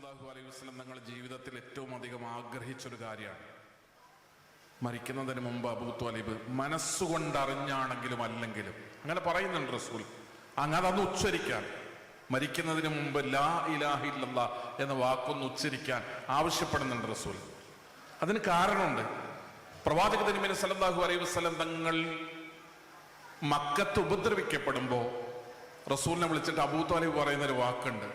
സല്ലല്ലാഹു അലൈഹി വസല്ലം തങ്ങളുടെ ജീവിതത്തിൽ ഏറ്റവും അധികം ആഗ്രഹിച്ചൊരു കാര്യമാണ്. മരിക്കുന്നതിന് മുമ്പ് അബൂ ത്വാലിബ് മനസ്സുകൊണ്ടറിഞ്ഞാണെങ്കിലും അല്ലെങ്കിലും അങ്ങനെ പറയുന്നുണ്ട് റസൂൽ, അങ്ങനെ അതൊന്ന് ഉച്ചരിക്കാൻ, മരിക്കുന്നതിന് മുമ്പ് ലാ ഇലാഹ ഇല്ലല്ലാഹ് എന്ന വാക്കൊന്ന് ഉച്ചരിക്കാൻ ആവശ്യപ്പെടുന്നുണ്ട് റസൂൽ. അതിന് കാരണമുണ്ട്. പ്രവാചക തിരുമേനി സല്ലല്ലാഹു അലൈഹി വസല്ലം തങ്ങൾ മക്കത്ത് ഉപദ്രവിക്കപ്പെടുമ്പോൾ റസൂലിനെ വിളിച്ചിട്ട് അബൂ ത്വാലിബ് പറയുന്നൊരു വാക്കുണ്ട്,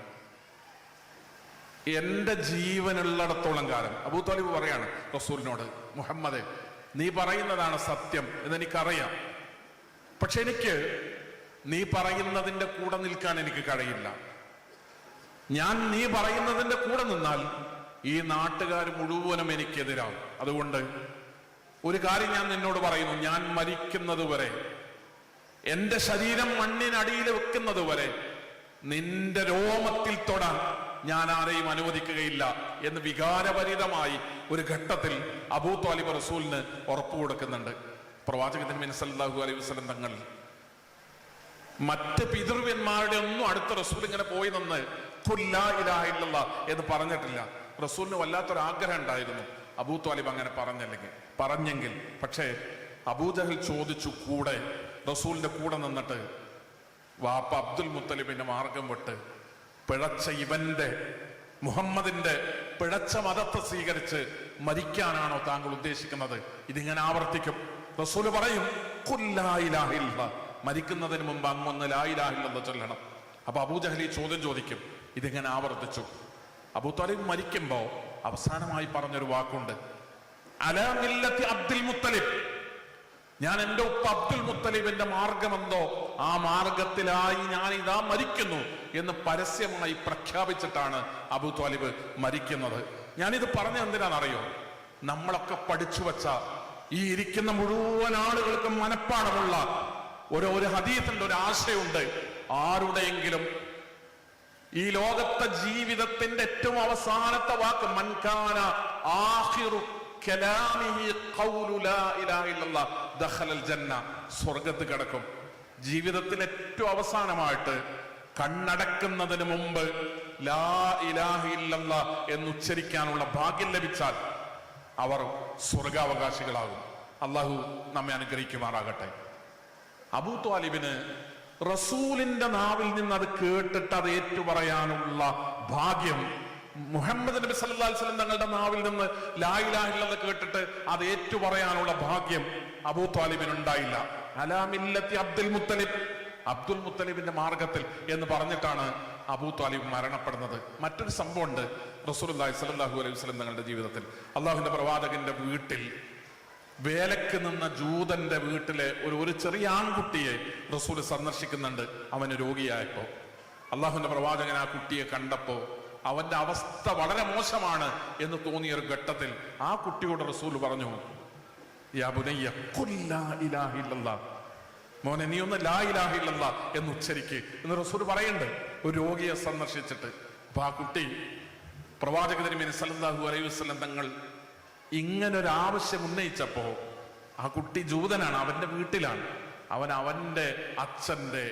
എന്റെ ജീവനുള്ളിടത്തോളം കാലം. അബൂ ത്വാലിബ് പറയാണ് റസൂലിനോട്, മുഹമ്മദേ, നീ പറയുന്നതാണ് സത്യം എന്നെനിക്കറിയാം, പക്ഷെ എനിക്ക് നീ പറയുന്നതിന്റെ കൂടെ നിൽക്കാൻ എനിക്ക് കഴിയില്ല. ഞാൻ നീ പറയുന്നതിന്റെ കൂടെ നിന്നാൽ ഈ നാട്ടുകാർ മുഴുവനും എനിക്കെതിരാവും. അതുകൊണ്ട് ഒരു കാര്യം ഞാൻ നിന്നോട് പറയുന്നു, ഞാൻ മരിക്കുന്നത് വരെ, എന്റെ ശരീരം മണ്ണിനടിയിൽ വെക്കുന്നത് വരെ നിന്റെ രോമത്തിൽ തൊടാൻ ഞാൻ ആരെയും അനുവദിക്കുകയില്ല എന്ന് വികാരഭരിതമായി ഒരു ഘട്ടത്തിൽ അബൂ ത്വാലിബ് റസൂലിന് ഉറപ്പു കൊടുക്കുന്നുണ്ട്. പ്രവാചക തിരുമേനി സല്ലല്ലാഹു അലൈഹി വസല്ലം തങ്ങൾ മറ്റ് പിതൃവ്യന്മാരുടെ ഒന്നും അടുത്ത റസൂൽ ഇങ്ങനെ പോയി നിന്ന് ഖുൽ ലാ ഇലാഹ ഇല്ലല്ലാഹ് എന്ന് പറഞ്ഞിട്ടില്ല. റസൂലിന് വല്ലാത്തൊരാഗ്രഹം ഉണ്ടായിരുന്നു അബൂ ത്വാലിബ് അങ്ങനെ പറഞ്ഞെങ്കിൽ. പക്ഷേ അബൂജഹൽ ചോദിച്ചു, കൂടെ റസൂലിന്റെ കൂടെ നിന്നിട്ട്, വാപ്പ അബ്ദുൽ മുത്തലിബിന്റെ മാർഗം വിട്ട് പിഴച്ച ഇവന്റെ മുഹമ്മദിന്റെ പിഴച്ച മതത്തെ സ്വീകരിച്ച് മരിക്കാനാണോ താങ്കൾ ഉദ്ദേശിക്കുന്നത്? ഇതിങ്ങനെ ആവർത്തിക്കും. റസൂല് പറയും, ഖുൽ ലാ ഇലാഹ ഇല്ലല്ലാഹ്, മരിക്കുന്നതിന് മുമ്പ് അങ്ങൊന്ന് ലാ ഇലാഹ ഇല്ലല്ലാഹ് ചൊല്ലണം. അപ്പൊ അബൂജഹൽ ഈ ചോദ്യം ചോദിക്കും. ഇതിങ്ങനെ ആവർത്തിച്ചു. അബൂ ത്വാലിബ് മരിക്കുമ്പോ അവസാനമായി പറഞ്ഞൊരു വാക്കുണ്ട്, അലാ മില്ലത്തി അബ്ദുൽ മുത്തലിബ്, ഞാൻ എൻ്റെ ഉപ്പ അബ്ദുൽ മുത്തലിബിന്റെ മാർഗമെന്തോ ആ മാർഗത്തിലായി ഞാൻ ഇതാ മരിക്കുന്നു എന്ന് പരസ്യമായി പ്രഖ്യാപിച്ചിട്ടാണ് അബൂ ത്വാലിബ് മരിക്കുന്നത്. ഞാനിത് പറഞ്ഞ എന്തിനാണെന്നറിയോ? നമ്മളൊക്കെ പഠിച്ചു വച്ച, ഈ ഇരിക്കുന്ന മുഴുവൻ ആളുകൾക്കും മനഃപ്പാടമുള്ള ഒരു ഹദീസിന്റെ ഒരു ആശയമുണ്ട്. ആരുടെയെങ്കിലും ഈ ലോകത്തെ ജീവിതത്തിന്റെ ഏറ്റവും അവസാനത്തെ വാക്ക് മൻകാന ആഖിറു കലാമിഹി ഖൗലു ലാ ഇലാഹ ഇല്ലല്ലാഹ് ദഖലൽ ജന്ന, സ്വർഗ്ഗത്ത് കിടക്കും. ജീവിതത്തിൽ ഏറ്റവും അവസാനമായിട്ട് കണ്ണടക്കുന്നതിന് മുമ്പ് ലാ ഇലാഹ ഇല്ലല്ലാഹ് എന്ന് ഉച്ചരിക്കാനുള്ള ഭാഗ്യം ലഭിച്ചാൽ അവർ സ്വർഗാവകാശികളാകും. അള്ളാഹു നമ്മെ അനുഗ്രഹിക്കുമാറാകട്ടെ. അബൂ ത്വാലിബിന് റസൂലിന്റെ നാവിൽ നിന്ന് അത് കേട്ടിട്ട് അത് ഏറ്റുപറയാനുള്ള ഭാഗ്യം, മുഹമ്മദ് നബി സല്ലല്ലാഹു അലൈഹി വസല്ലം തങ്ങളുടെ നാവിൽ നിന്ന് ലാ ഇലാഹ ഇല്ലല്ലാഹ് കേട്ടിട്ട് അത് ഏറ്റുപറയാനുള്ള ഭാഗ്യം അബൂ ത്വാലിബിന് ഉണ്ടായില്ല. അലാ മില്ലത്തി അബ്ദുൽ മുത്തലിബ്, അബ്ദുൽ മുത്തലിബിന്റെ മാർഗത്തിൽ എന്ന് പറഞ്ഞിട്ടാണ് അബൂ ത്വാലിബ് മരണപ്പെടുന്നത്. മറ്റൊരു സംഭവമുണ്ട് റസൂലുള്ളാഹി സ്വല്ലല്ലാഹു അലൈഹി വസല്ലം തങ്ങളുടെ ജീവിതത്തിൽ. അള്ളാഹുവിന്റെ പ്രവാചകന്റെ വീട്ടിൽ വേലക്ക് നിന്ന ജൂതന്റെ വീട്ടിലെ ഒരു ചെറിയ ആൺകുട്ടിയെ റസൂൽ സന്ദർശിക്കുന്നുണ്ട്. അവന് രോഗിയായപ്പോ അള്ളാഹുവിന്റെ പ്രവാചകൻ ആ കുട്ടിയെ കണ്ടപ്പോ അവന്റെ അവസ്ഥ വളരെ മോശമാണ് എന്ന് തോന്നിയ ഒരു ഘട്ടത്തിൽ ആ കുട്ടിയോട് റസൂൽ പറഞ്ഞു, യാ ബുനയ്യ ഖുൽ ലാ ഇലാഹ ഇല്ലല്ലാഹ്, മോനെ നീ ഒന്ന് ലാ ഇലാഹ ഇല്ലല്ലാഹ് എന്ന് ഉച്ചരിക്ക് എന്ന് റസൂൽ പറയുന്നുണ്ട് ഒരു രോഗിയെ സന്ദർശിച്ചിട്ട്. അപ്പൊ ആ കുട്ടി പ്രവാചക തിരുമേനി സല്ലല്ലാഹു അലൈഹി വസല്ലം തങ്ങൾ ഇങ്ങനൊരു ആവശ്യം ഉന്നയിച്ചപ്പോ, ആ കുട്ടി ജൂതനാണ്, അവന്റെ വീട്ടിലാണ്, അവന്റെ അച്ഛന്റെ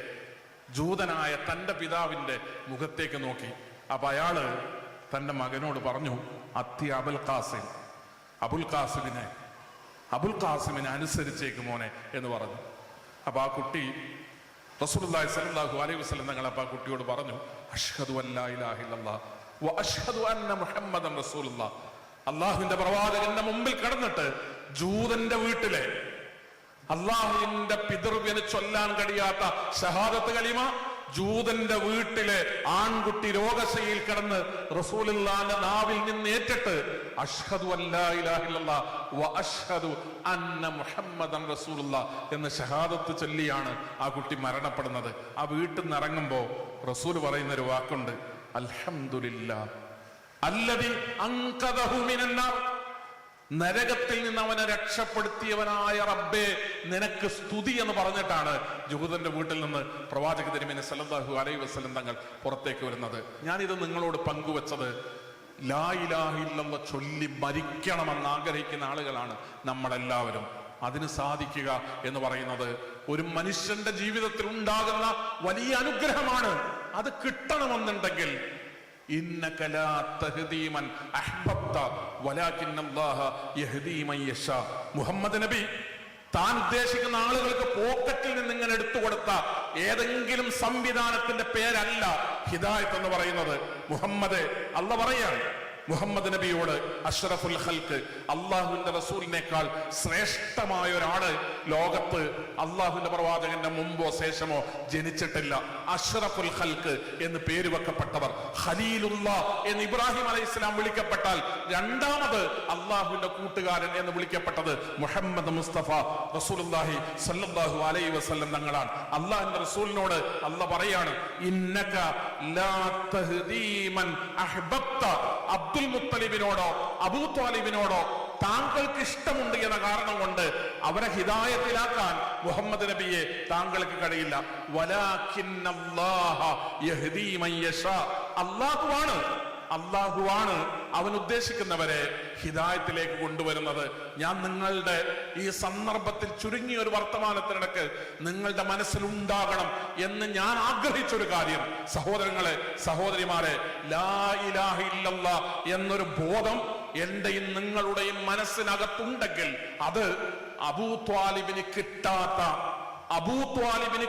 ജൂതനായ തന്റെ പിതാവിന്റെ മുഖത്തേക്ക് നോക്കി. അപ്പൊ അയാള് തന്റെ മകനോട് പറഞ്ഞു, അത്തി അബുൽ ഖാസിമിനെ അനുസരിച്ചേക്ക് മോനെ എന്ന് പറഞ്ഞു. അപ്പൊ ആ കുട്ടി റസൂലുള്ളാഹി സ്വല്ലല്ലാഹു അലൈഹി വസല്ലം തങ്ങൾ ആ കുട്ടിയോട് പറഞ്ഞു, അഷ്ഹദു അല്ലാ ഇലാഹ ഇല്ലല്ലാഹ് വ അഷ്ഹദു അന്ന മുഹമ്മദൻ റസൂലുള്ളാഹ്. അള്ളാഹുവിന്റെ പ്രവാചകന്റെ മുമ്പിൽ കടന്നിട്ട് ജൂതന്റെ വീട്ടിലെ അള്ളാഹുവിന്റെ പിതൃവ്യന് ചൊല്ലാൻ കഴിയാത്ത ഷഹാദത്ത് കലിമ ജൂതന്റെ വീട്ടിലെ ആൺകുട്ടി രോഗശയിൽ കിടന്ന് റസൂലുള്ളാഹിന്റെ നാവിൽ നിന്ന് ഏറ്റിട്ട് അഷ്ഹദു അല്ലാ ഇലാഹ ഇല്ലല്ലാഹ് വ അഷ്ഹദു അന്ന മുഹമ്മദൻ റസൂലുള്ളാഹ് എന്ന് ഷഹാദത്ത് ചൊല്ലിയാണ് ആ കുട്ടി മരണപ്പെടുന്നത്. ആ വീട്ടിൽ നിന്ന് ഇറങ്ങുമ്പോ റസൂൽ പറയുന്ന ഒരു വാക്കുണ്ട്, അൽഹംദുലില്ലാഹ് അല്ലദീ അൻഖദഹു മിനന്നാർ, നരകത്തിൽ നിന്ന് അവനെ രക്ഷപ്പെടുത്തിയവനായ റബ്ബേ നിനക്ക് സ്തുതി എന്ന് പറഞ്ഞിട്ടാണ് ജൂതന്റെ വീട്ടിൽ നിന്ന് പ്രവാചക തിരുമേനി സല്ലല്ലാഹു അലൈഹി വസല്ലം തങ്ങൾ പുറത്തേക്ക് വരുന്നത്. ഞാനിത് നിങ്ങളോട് പങ്കുവച്ചത്, ലാ ഇലാഹ ഇല്ലല്ലാഹ് ചൊല്ലി മരിക്കണമെന്ന് ആഗ്രഹിക്കുന്ന ആളുകളാണ് നമ്മളെല്ലാവരും. അതിന് സാധിക്കുക എന്ന് പറയുന്നത് ഒരു മനുഷ്യന്റെ ജീവിതത്തിൽ ഉണ്ടാകുന്ന വലിയ അനുഗ്രഹമാണ്. അത് കിട്ടണമെന്നുണ്ടെങ്കിൽ ഇന്നക ലാ തഹ്ദീ മൻ അഹ്ബബ്ത വലാകിന്നല്ലാഹ യഹ്ദീ മൻ യശാ. മുഹമ്മദ് നബി താൻ ഉദ്ദേശിക്കുന്ന ആളുകൾക്ക് പോക്കറ്റിൽ നിന്ന് ഇങ്ങനെ എടുത്തു കൊടുത്ത ഏതെങ്കിലും സംവിധാനത്തിന്റെ പേരല്ല ഹിദായത്ത് എന്ന് പറയുന്നത്. മുഹമ്മദ് അല്ലാഹ് പറയാണ് മുഹമ്മദ് നബിയോട്, അഷ്റഫുൽ ഖൽഖ്, അള്ളാഹുവിന്റെ റസൂലിനേക്കാൾ ശ്രേഷ്ഠമായ ഒരാള് ലോകത്ത് അള്ളാഹുവിന്റെ പ്രവാചകന്റെ മുമ്പോ ശേഷമോ ജനിച്ചിട്ടില്ല. അഷ്റഫുൽ ഖൽഖ് എന്ന് പേര് വെക്കപ്പെട്ടവർ, ഖലീലുല്ലാ എന്ന് ഇബ്രാഹിം അലൈഹിസ്സലാം വിളിക്കപ്പെട്ടാൽ രണ്ടാമത് അള്ളാഹുവിന്റെ കൂട്ടുകാരൻ എന്ന് വിളിക്കപ്പെട്ടത് മുഹമ്മദ് മുസ്തഫ റസൂലുള്ളാഹി സ്വല്ലല്ലാഹു അലൈഹി വസല്ലം തങ്ങളാണ്. അള്ളാഹുവിന്റെ റസൂലിനോട് അല്ലാഹ് പറയാണ്, ഇന്നക ലാ തഹ്ദീ മൻ അഹ്ബബ്ത. അബ്ദുൽ മുത്തലിബിനോടോ അബൂ ത്വാലിബിനോടോ താങ്കൾക്ക് ഇഷ്ടമുണ്ട് എന്ന കാരണം കൊണ്ട് അവരെ ഹിദായത്തിലാക്കാൻ മുഹമ്മദ് നബിയെ താങ്കൾക്ക് കഴിയില്ല. വലാകിന്നല്ലാഹ യഹ്ദീ മൻ യശാ. അല്ലാഹുവാണ് അവൻ ഉദ്ദേശിക്കുന്നവരെ ഹിദായത്തിലേക്ക് കൊണ്ടുവരുന്നത്. ഞാൻ നിങ്ങളുടെ ഈ സന്ദർഭത്തിൽ ചുരുങ്ങിയ ഒരു വർത്തമാനത്തിനിടക്ക് നിങ്ങളുടെ മനസ്സിലുണ്ടാകണം എന്ന് ഞാൻ ആഗ്രഹിച്ചൊരു കാര്യം, സഹോദരങ്ങളെ സഹോദരിമാരെ, ലാ ഇലാഹ ഇല്ലല്ലാഹ് എന്നൊരു ബോധം എന്റെയും നിങ്ങളുടെയും മനസ്സിനകത്തുണ്ടെങ്കിൽ അത് അബൂ ത്വാലിബിന്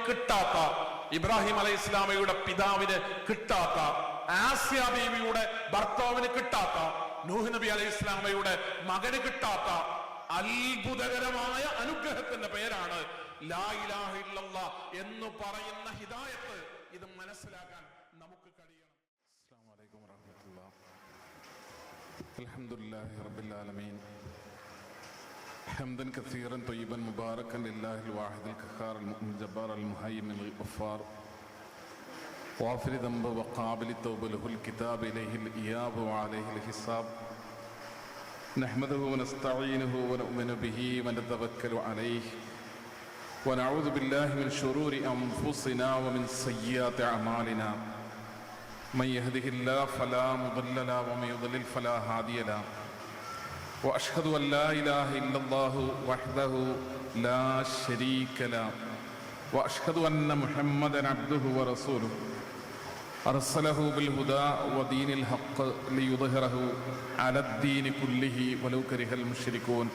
കിട്ടാത്ത ഇബ്രാഹിം അലൈഹി ഇസ്ലാമയുടെ പിതാവിന് കിട്ടാത്ത, ആസിയ ബീവിയുടെ ഭർത്താവിന് കിട്ടാത്ത, നൂഹ് നബി അലൈഹി ഇസ്ലാമയുടെ മകന് കിട്ടാത്ത അത്ഭുതകരമായ അനുഗ്രഹത്തിന്റെ പേരാണ് ലാ ഇലാഹ ഇല്ലല്ലാഹ് എന്ന് പറയുന്ന ഹിദായത്ത്. ഇത് മനസ്സിലാക്കാൻ നമുക്ക് കഴിയണം. അസ്സലാമു അലൈക്കും വറഹ്മത്തുള്ളാഹി. അൽഹംദുലില്ലാഹി റബ്ബിൽ ആലമീൻ. ഹംദൻ കസീറൻ ത്വയ്യിബൻ മുബാറകൻ ലില്ലാഹിൽ വാഹിദിൽ ഖഹാർ അൽ മുഅ്മിൻ ജബ്ബാർ അൽ മുഹൈമിൻ അൽ ഗഫാർ غافر ذنب وقابل التوبة له الكتاب إليه الإياب وعليه الحساب. نحمده ونستعينه ونؤمن به ونتوكل عليه ونعوذ بالله من شرور أنفسنا ومن سيئات أعمالنا. من يهده الله فلا مضل له ومن يضلل فلا هادي له. وأشهد أن لا إله إلا الله وحده لا شريك له وأشهد أن محمدا عبده ورسوله أرسله بالهدى ودين الحق ليظهره على الدين كله ولو كره المشركون.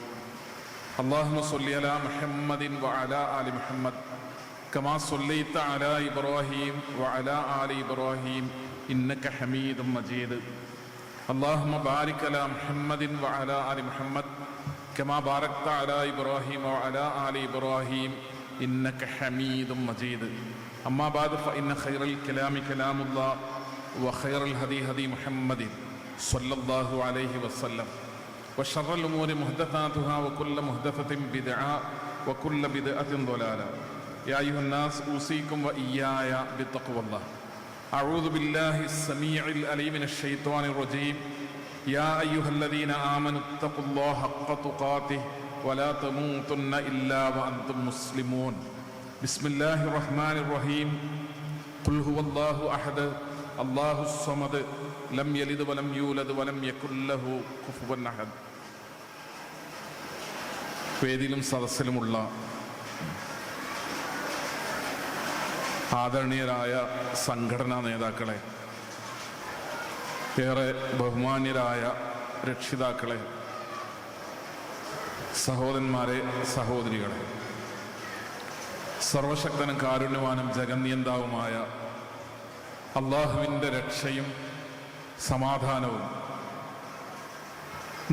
اللهم صل على محمد وعلى آل محمد كما صليت على إبراهيم وعلى آل إبراهيم إنك حميد مجيد. اللهم بارك على محمد وعلى آل محمد كما باركت على إبراهيم وعلى آل إبراهيم إنك حميد مجيد. أما بعد فإن خير الكلام كلام الله وخير الهدي هدي محمد صلى الله عليه وسلم وشر الأمور محدثاتها وكل محدثة بدعة وكل بدعة ضلالة. يا أيها الناس أوصيكم وإياي بتقوى الله. أعوذ بالله السميع العليم من الشيطان الرجيم. يا أيها الذين آمنوا اتقوا الله حق تقاته ولا تموتن إلا وأنتم مسلمون. بسم الله الرحمن الرحيم. قل هو الله أحد الله الصمد لم يلد ولم يولد ولم يكن له كفوا أحد. വേദിയിലും സദസ്സിലുമുള്ള ആദരണീയരായ സംഘടനാ നേതാക്കളെ, ഏറെ ബഹുമാന്യരായ രക്ഷിതാക്കളെ, സഹോദരന്മാരെ, സഹോദരികളെ, സർവശക്തനും കാരുണ്യവാനും ജഗന്നിയന്താവുമായ അള്ളാഹുവിൻ്റെ രക്ഷയും സമാധാനവും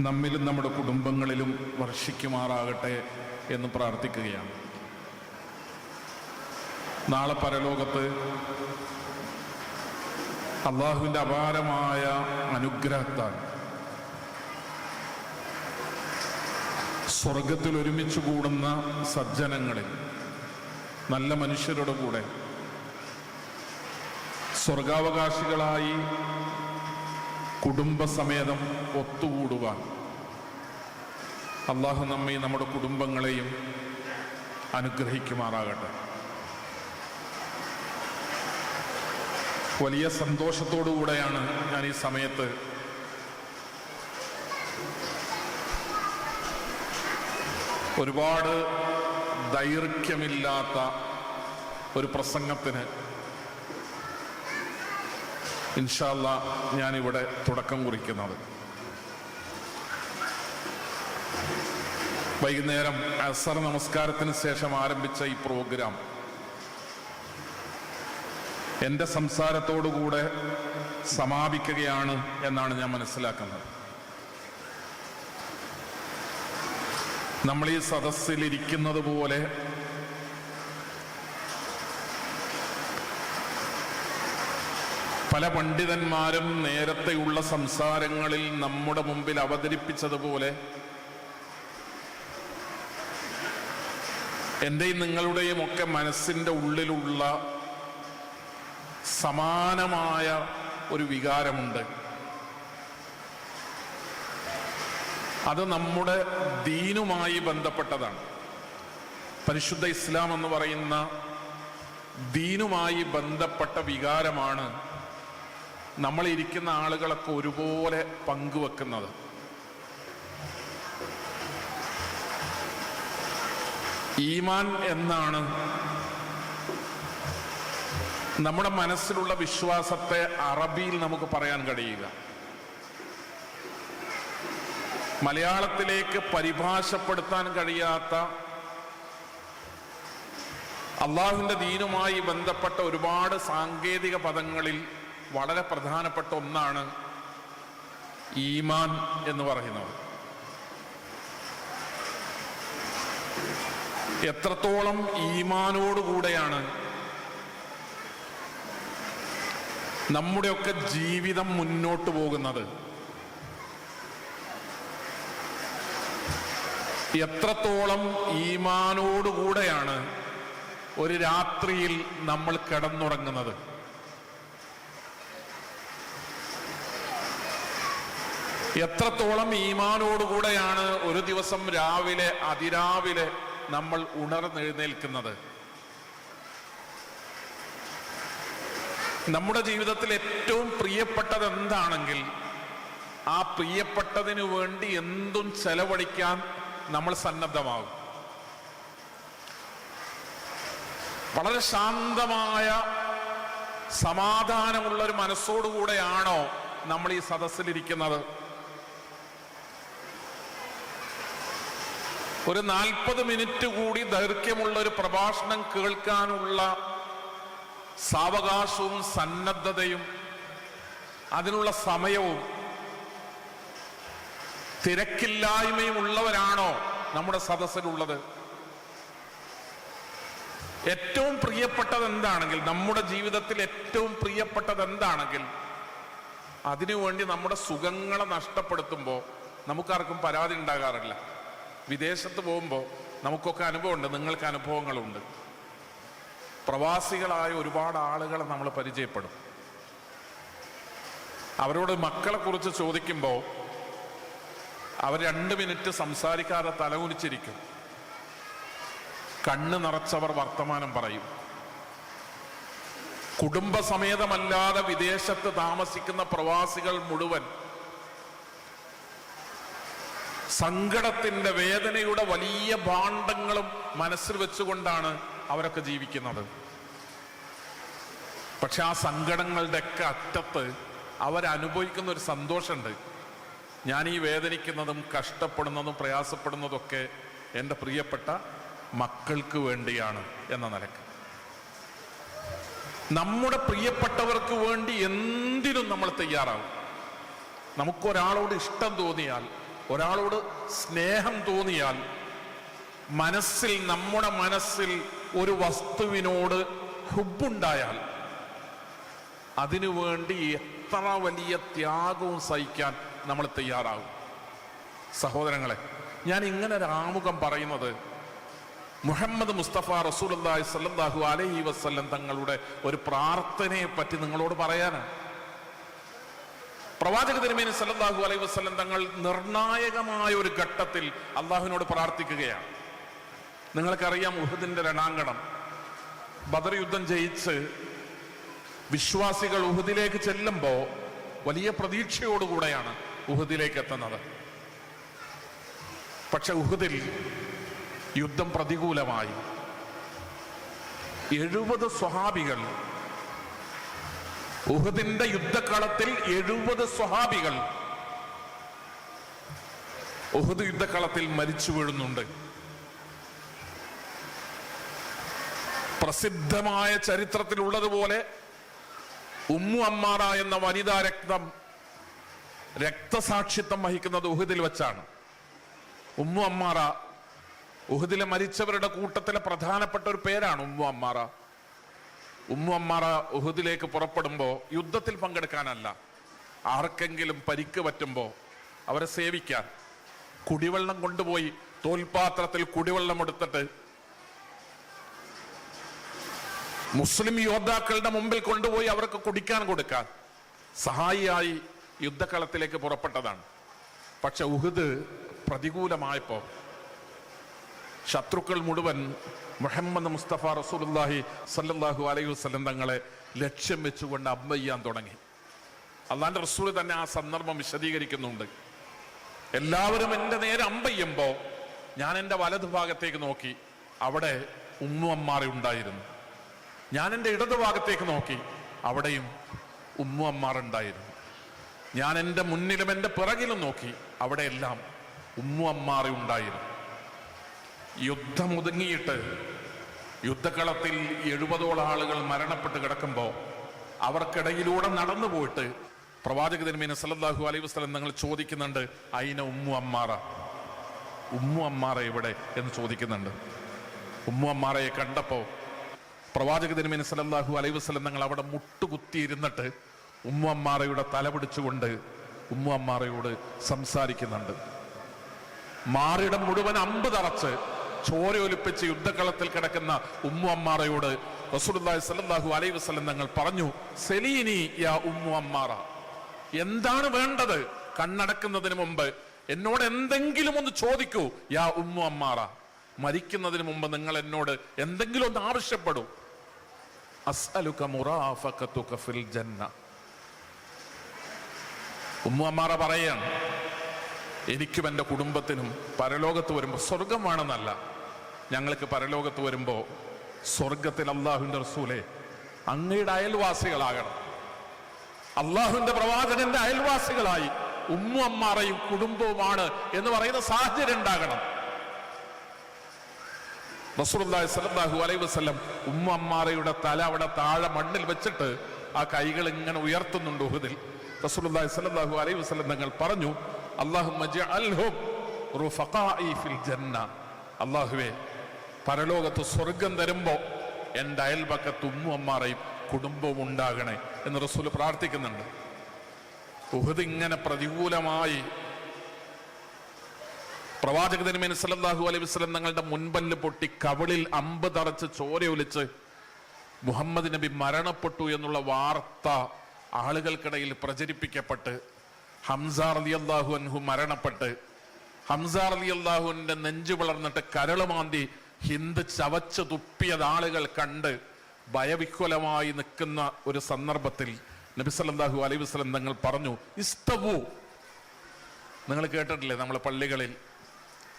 നമ്മിലും നമ്മുടെ കുടുംബങ്ങളിലും വർഷിക്കുമാറാകട്ടെ എന്ന് പ്രാർത്ഥിക്കുകയാണ്. നാളെ പരലോകത്ത് അള്ളാഹുവിൻ്റെ അപാരമായ അനുഗ്രഹത്താൽ സ്വർഗത്തിൽ ഒരുമിച്ച് കൂടുന്ന സജ്ജനങ്ങളിൽ, നല്ല മനുഷ്യരുടെ കൂടെ സ്വർഗാവകാശികളായി കുടുംബസമേതം ഒത്തുകൂടുവാൻ അള്ളാഹു നമ്മയും നമ്മുടെ കുടുംബങ്ങളെയും അനുഗ്രഹിക്കുമാറാകട്ടെ. വലിയ സന്തോഷത്തോടുകൂടെയാണ് ഞാൻ ഈ സമയത്ത് ഒരുപാട് ദൈർഘ്യമില്ലാത്ത ഒരു പ്രസംഗത്തിന് ഇൻഷാ അല്ലാഹ് ഞാനിവിടെ തുടക്കം കുറിക്കുന്നത്. വൈകുന്നേരം അസർ നമസ്കാരത്തിന് ശേഷം ആരംഭിച്ച ഈ പ്രോഗ്രാം എൻ്റെ സംസാരത്തോടുകൂടെ സമാപിക്കുകയാണ് എന്നാണ് ഞാൻ മനസ്സിലാക്കുന്നത്. നമ്മൾ ഈ സദസ്സിലിരിക്കുന്നത് പോലെ പല പണ്ഡിതന്മാരും നേരത്തെയുള്ള സംസാരങ്ങളിൽ നമ്മുടെ മുമ്പിൽ അവതരിപ്പിച്ചതുപോലെ എൻ്റെയും നിങ്ങളുടെയും ഒക്കെ മനസ്സിൻ്റെ ഉള്ളിലുള്ള സമാനമായ ഒരു വികാരമുണ്ട്. അത് നമ്മുടെ ദീനുമായി ബന്ധപ്പെട്ടതാണ്. പരിശുദ്ധ ഇസ്ലാം എന്ന് പറയുന്ന ദീനുമായി ബന്ധപ്പെട്ട വികാരമാണ് നമ്മളിരിക്കുന്ന ആളുകളൊക്കെ ഒരുപോലെ പങ്കുവെക്കുന്നത്. ഈമാൻ എന്നാണ് നമ്മുടെ മനസ്സിലുള്ള വിശ്വാസത്തെ അറബിയിൽ നമുക്ക് പറയാൻ കഴിയുക. മലയാളത്തിലേക്ക് പരിഭാഷപ്പെടുത്താൻ കഴിയാത്ത അള്ളാഹുവിൻ്റെ ദീനുമായി ബന്ധപ്പെട്ട ഒരുപാട് സാങ്കേതിക പദങ്ങളിൽ വളരെ പ്രധാനപ്പെട്ട ഒന്നാണ് ഈമാൻ എന്ന് പറയുന്നത്. എത്രത്തോളം ഈമാനോടുകൂടെയാണ് നമ്മുടെയൊക്കെ ജീവിതം മുന്നോട്ട് പോകുന്നത്, എത്രത്തോളം ഈമാനോടുകൂടെയാണ് ഒരു രാത്രിയിൽ നമ്മൾ കിടന്നുറങ്ങുന്നത്, എത്രത്തോളം ഈമാനോടുകൂടെയാണ് ഒരു ദിവസം രാവിലെ അതിരാവിലെ നമ്മൾ ഉണർന്നെഴുന്നേൽക്കുന്നത്. നമ്മുടെ ജീവിതത്തിൽ ഏറ്റവും പ്രിയപ്പെട്ടത് എന്താണെങ്കിൽ ആ പ്രിയപ്പെട്ടതിനു വേണ്ടി എന്തും ചെലവഴിക്കാൻ നമ്മൾ സന്നദ്ധമാകും. വളരെ ശാന്തമായ സമാധാനമുള്ള ഒരു മനസ്സോടുകൂടെയാണോ നമ്മൾ ഈ സദസ്സിലിരിക്കുന്നത്? ഒരു 40 മിനിറ്റ് കൂടി ദൈർഘ്യമുള്ള ഒരു പ്രഭാഷണം കേൾക്കാനുള്ള സാവകാശവും സന്നദ്ധതയും അതിനുള്ള സമയവും തിരക്കില്ലായ്മയും ഉള്ളവരാണോ നമ്മുടെ സദസ്സിലുള്ളത്? ഏറ്റവും പ്രിയപ്പെട്ടത് എന്താണെങ്കിൽ, നമ്മുടെ ജീവിതത്തിൽ ഏറ്റവും പ്രിയപ്പെട്ടത് എന്താണെങ്കിൽ അതിനുവേണ്ടി നമ്മുടെ സുഖങ്ങളെ നഷ്ടപ്പെടുത്തുമ്പോൾ നമുക്കാർക്കും പരാതി ഉണ്ടാകാറില്ല. വിദേശത്ത് പോകുമ്പോൾ നമുക്കൊക്കെ അനുഭവമുണ്ട്, നിങ്ങൾക്ക് അനുഭവങ്ങളുണ്ട്. പ്രവാസികളായ ഒരുപാട് ആളുകളെ നമ്മൾ പരിചയപ്പെടും. അവരോട് മക്കളെ കുറിച്ച് ചോദിക്കുമ്പോൾ അവർ 2 മിനിറ്റ് സംസാരിക്കാതെ തലകുനിച്ചിരിക്കും. കണ്ണ് നിറച്ചവർ വർത്തമാനം പറയും. കുടുംബസമേതമല്ലാതെ വിദേശത്ത് താമസിക്കുന്ന പ്രവാസികൾ മുഴുവൻ സങ്കടത്തിന്റെ, വേദനയുടെ വലിയ ഭാണ്ഡങ്ങളും മനസ്സിൽ വെച്ചുകൊണ്ടാണ് അവരൊക്കെ ജീവിക്കുന്നത്. പക്ഷെ ആ സങ്കടങ്ങളുടെ ഒക്കെ അറ്റത്ത് അവരനുഭവിക്കുന്ന ഒരു സന്തോഷമുണ്ട്. ഞാൻ ഈ വേദനിക്കുന്നതും കഷ്ടപ്പെടുന്നതും പ്രയാസപ്പെടുന്നതൊക്കെ എൻ്റെ പ്രിയപ്പെട്ട മക്കൾക്ക് വേണ്ടിയാണ് എന്ന നിലക്ക്. നമ്മുടെ പ്രിയപ്പെട്ടവർക്ക് വേണ്ടി എന്തിനും നമ്മൾ തയ്യാറാവും. നമുക്കൊരാളോട് ഇഷ്ടം തോന്നിയാൽ, ഒരാളോട് സ്നേഹം തോന്നിയാൽ, മനസ്സിൽ, നമ്മുടെ മനസ്സിൽ ഒരു വസ്തുവിനോട് ഹുബ്ബുണ്ടായാൽ അതിനുവേണ്ടി എത്ര വലിയ ത്യാഗവും സഹിക്കാൻ നമ്മൾ തയ്യാറാകും. സഹോദരങ്ങളെ, ഞാൻ ഇങ്ങനെ ഒരു ആമുഖം പറയുന്നത് മുഹമ്മദ് മുസ്തഫ റസൂലുള്ളാഹി സ്വല്ലല്ലാഹു അലൈഹി വസല്ലം തങ്ങളുടെ ഒരു പ്രാർത്ഥനയെ പറ്റി നിങ്ങളോട് പറയാനാണ്. പ്രവാചക തിരുമേനി സല്ലല്ലാഹു അലൈഹി വസല്ലം തങ്ങൾ നിർണായകമായ ഒരു ഘട്ടത്തിൽ അള്ളാഹുവിനോട് പ്രാർത്ഥിക്കുകയാണ്. നിങ്ങൾക്കറിയാം, ഉഹദിന്റെ രണാങ്കണം, ബദർ യുദ്ധം ജയിച്ച് വിശ്വാസികൾ ഉഹദിലേക്ക് ചെല്ലുമ്പോൾ വലിയ പ്രതീക്ഷയോടുകൂടെയാണ് ഉഹദിലേക്ക് എത്തുന്നത്. പക്ഷെ ഉഹദിൽ യുദ്ധം പ്രതികൂലമായി. 70 സ്വഹാബികൾ ഉഹദിന്റെ യുദ്ധക്കളത്തിൽ 70 സ്വഹാബികൾ ഉഹദ് യുദ്ധക്കളത്തിൽ മരിച്ചു വീഴുന്നുണ്ട്. പ്രസിദ്ധമായ ചരിത്രത്തിലുള്ളതുപോലെ ഉമ്മു അമ്മാറ എന്ന വനിതാ രക്തസാക്ഷിത്വം വഹിക്കുന്നത് ഉഹദിൽ വെച്ചാണ്. ഉമ്മു അമ്മാറ ഉഹദിലെ മരിച്ചവരുടെ കൂട്ടത്തിലെ പ്രധാനപ്പെട്ട ഒരു പേരാണ് ഉമ്മു അമ്മാറ. ഉമ്മു അമ്മാറ ഉഹദിലേക്ക് പുറപ്പെടുമ്പോ യുദ്ധത്തിൽ പങ്കെടുക്കാനല്ല, ആർക്കെങ്കിലും പരിക്ക് പറ്റുമ്പോ അവരെ സേവിക്കാൻ കുടിവെള്ളം കൊണ്ടുപോയി തോൽപാത്രത്തിൽ കുടിവെള്ളം എടുത്തിട്ട് മുസ്ലിം യോദ്ധാക്കളുടെ മുമ്പിൽ കൊണ്ടുപോയി അവർക്ക് കുടിക്കാൻ കൊടുക്കാൻ സഹായിയായി യുദ്ധക്കളത്തിലേക്ക് പുറപ്പെട്ടതാണ്. പക്ഷെ ഉഹദ് പ്രതികൂലമായപ്പോ ശത്രുക്കൾ മുഴുവൻ മുഹമ്മദ് മുസ്തഫ റസൂലുള്ളാഹി സ്വല്ലല്ലാഹു അലൈഹി വസല്ലം തങ്ങളെ ലക്ഷ്യം വെച്ചുകൊണ്ട് അമ്പയ്യാൻ തുടങ്ങി. അള്ളാന്റെ റസൂൽ തന്നെ ആ സന്ദർഭം വിശദീകരിക്കുന്നുണ്ട്. എല്ലാവരും എൻ്റെ നേരെ അമ്പയ്യുമ്പോ ഞാൻ എൻ്റെ വലതുഭാഗത്തേക്ക് നോക്കി, അവിടെ ഉമ്മു അമ്മാറ ഉണ്ടായിരുന്നു. ഞാൻ എൻ്റെ ഇടതുഭാഗത്തേക്ക് നോക്കി, അവിടെയും ഉമ്മു അമ്മാറ ഉണ്ടായിരുന്നു. ഞാൻ എൻ്റെ മുന്നിലും എൻ്റെ പിറകിലും നോക്കി, അവിടെയെല്ലാം ഉമ്മു അമ്മാറ ഉണ്ടായിരുന്നു. യുദ്ധം ഒതുങ്ങിയിട്ട് യുദ്ധക്കളത്തിൽ 70ഓളം ആളുകൾ മരണപ്പെട്ട് കിടക്കുമ്പോൾ അവർക്കിടയിലൂടെ നടന്നു പോയിട്ട് പ്രവാചക തിരുമേനി സല്ലല്ലാഹു അലൈഹി വസല്ലം നിങ്ങൾ ചോദിക്കുന്നുണ്ട്, അയിന ഉമ്മു അമ്മാറ, ഉമ്മു അമ്മാറ എവിടെ എന്ന് ചോദിക്കുന്നുണ്ട്. ഉമ്മു അമ്മാറയെ കണ്ടപ്പോ പ്രവാചക തിരുമേനി സല്ലല്ലാഹു അലൈഹി വസല്ലം നിങ്ങൾ അവിടെ മുട്ടുകുത്തിയിരുന്നിട്ട് ഉമ്മു അമ്മാറയുടെ തല പിടിച്ചുകൊണ്ട് ഉമ്മു അമ്മാറയോട് സംസാരിക്കുന്നുണ്ട്. മാറിടം മുഴുവൻ അമ്പ് തറച്ച് ചോരയൊലിപ്പിച്ച് യുദ്ധക്കളത്തിൽ കിടക്കുന്ന ഉമ്മു അമ്മാറയോട് റസൂലുള്ളാഹി സ്വല്ലല്ലാഹു അലൈഹി വസല്ലം തങ്ങൾ പറഞ്ഞു, സലീനി യാ ഉമ്മു അമ്മാറ, എന്താണ് വേണ്ടത്? കണ്ണടക്കുന്നതിന് മുമ്പ് എന്നോട് എന്തെങ്കിലും ഒന്ന് ചോദിക്കൂ. യാ ഉമ്മു അമ്മാറ, മരിക്കുന്നതിന് മുമ്പ് നിങ്ങൾ എന്നോട് എന്തെങ്കിലും ഒന്ന് ആവശ്യപ്പെടൂ. അസ്അലുക മുറാഫഖതുക ഫിൽ ജന്ന. ഉമ്മു അമ്മാറ പറയാണ്, എനിക്കും എൻ്റെ കുടുംബത്തിനും പരലോകത്ത് വരുമ്പോൾ സ്വർഗം വേണമെന്നല്ല, ഞങ്ങൾക്ക് പരലോകത്ത് വരുമ്പോൾ സ്വർഗത്തിൽ അള്ളാഹുവിൻ്റെ റസൂലേ അങ്ങയുടെ അയൽവാസികളാകണം, അള്ളാഹുവിന്റെ പ്രവാചകന്റെ അയൽവാസികളായി ഉമ്മു അമ്മാറയും കുടുംബവുമാണ് എന്ന് പറയുന്ന സാഹചര്യം ഉണ്ടാകണം. റസൂലുള്ളാഹി സ്വല്ലല്ലാഹു അലൈഹി വസല്ലം ഉമ്മു അമ്മാറയുടെ തല അവിടെ താഴെ മണ്ണിൽ വെച്ചിട്ട് ആ കൈകൾ ഇങ്ങനെ ഉയർത്തുന്നുണ്ട് ഉഹദിൽ. റസൂലുള്ളാഹി സ്വല്ലല്ലാഹു അലൈഹി വസല്ലം തങ്ങൾ പറഞ്ഞു, അല്ലാഹുമ്മ ജഅൽഹും റുഫഖാഇ ഫിൽ ജന്ന. അല്ലാഹുവേ, പരലോകത്ത് സ്വർഗം തരുമ്പോ എൻ്റെ അയൽപക്കത്ത് ഉമ്മു അമ്മാറയും കുടുംബവും ഉണ്ടാകണേ എന്ന് റസൂൽ പ്രാർത്ഥിക്കുന്നുണ്ട്. ഉഹദ് ഇങ്ങനെ പ്രതികൂലമായി പ്രവാചക തിരുമേനി സല്ലല്ലാഹു അലൈഹി വസല്ലം തങ്ങളുടെ മുൻപല്ല് പൊട്ടി കവിളിൽ അമ്പ് തറച്ച് ചോരയൊലിച്ച് മുഹമ്മദ് നബി മരണപ്പെട്ടു എന്നുള്ള വാർത്ത ആളുകൾക്കിടയിൽ പ്രചരിപ്പിക്കപ്പെട്ട് ഹംസ റളിയല്ലാഹു അൻഹു മരണപ്പെട്ട് ഹംസ റളിയല്ലാഹുവിന്റെ നെഞ്ചു വളർന്നിട്ട് കരളുമാന്തി ഹിന്ദ് ചവച്ചു തുപ്പിയത് ആളുകൾ കണ്ട് ഭയവിഹ്വലമായി നിൽക്കുന്ന ഒരു സന്ദർഭത്തിൽ നബി സല്ലല്ലാഹു അലൈഹി വസല്ലം തങ്ങൾ പറഞ്ഞു, ഇസ്തവു. നിങ്ങൾ കേട്ടിട്ടില്ലേ, നമ്മളെ പള്ളികളിൽ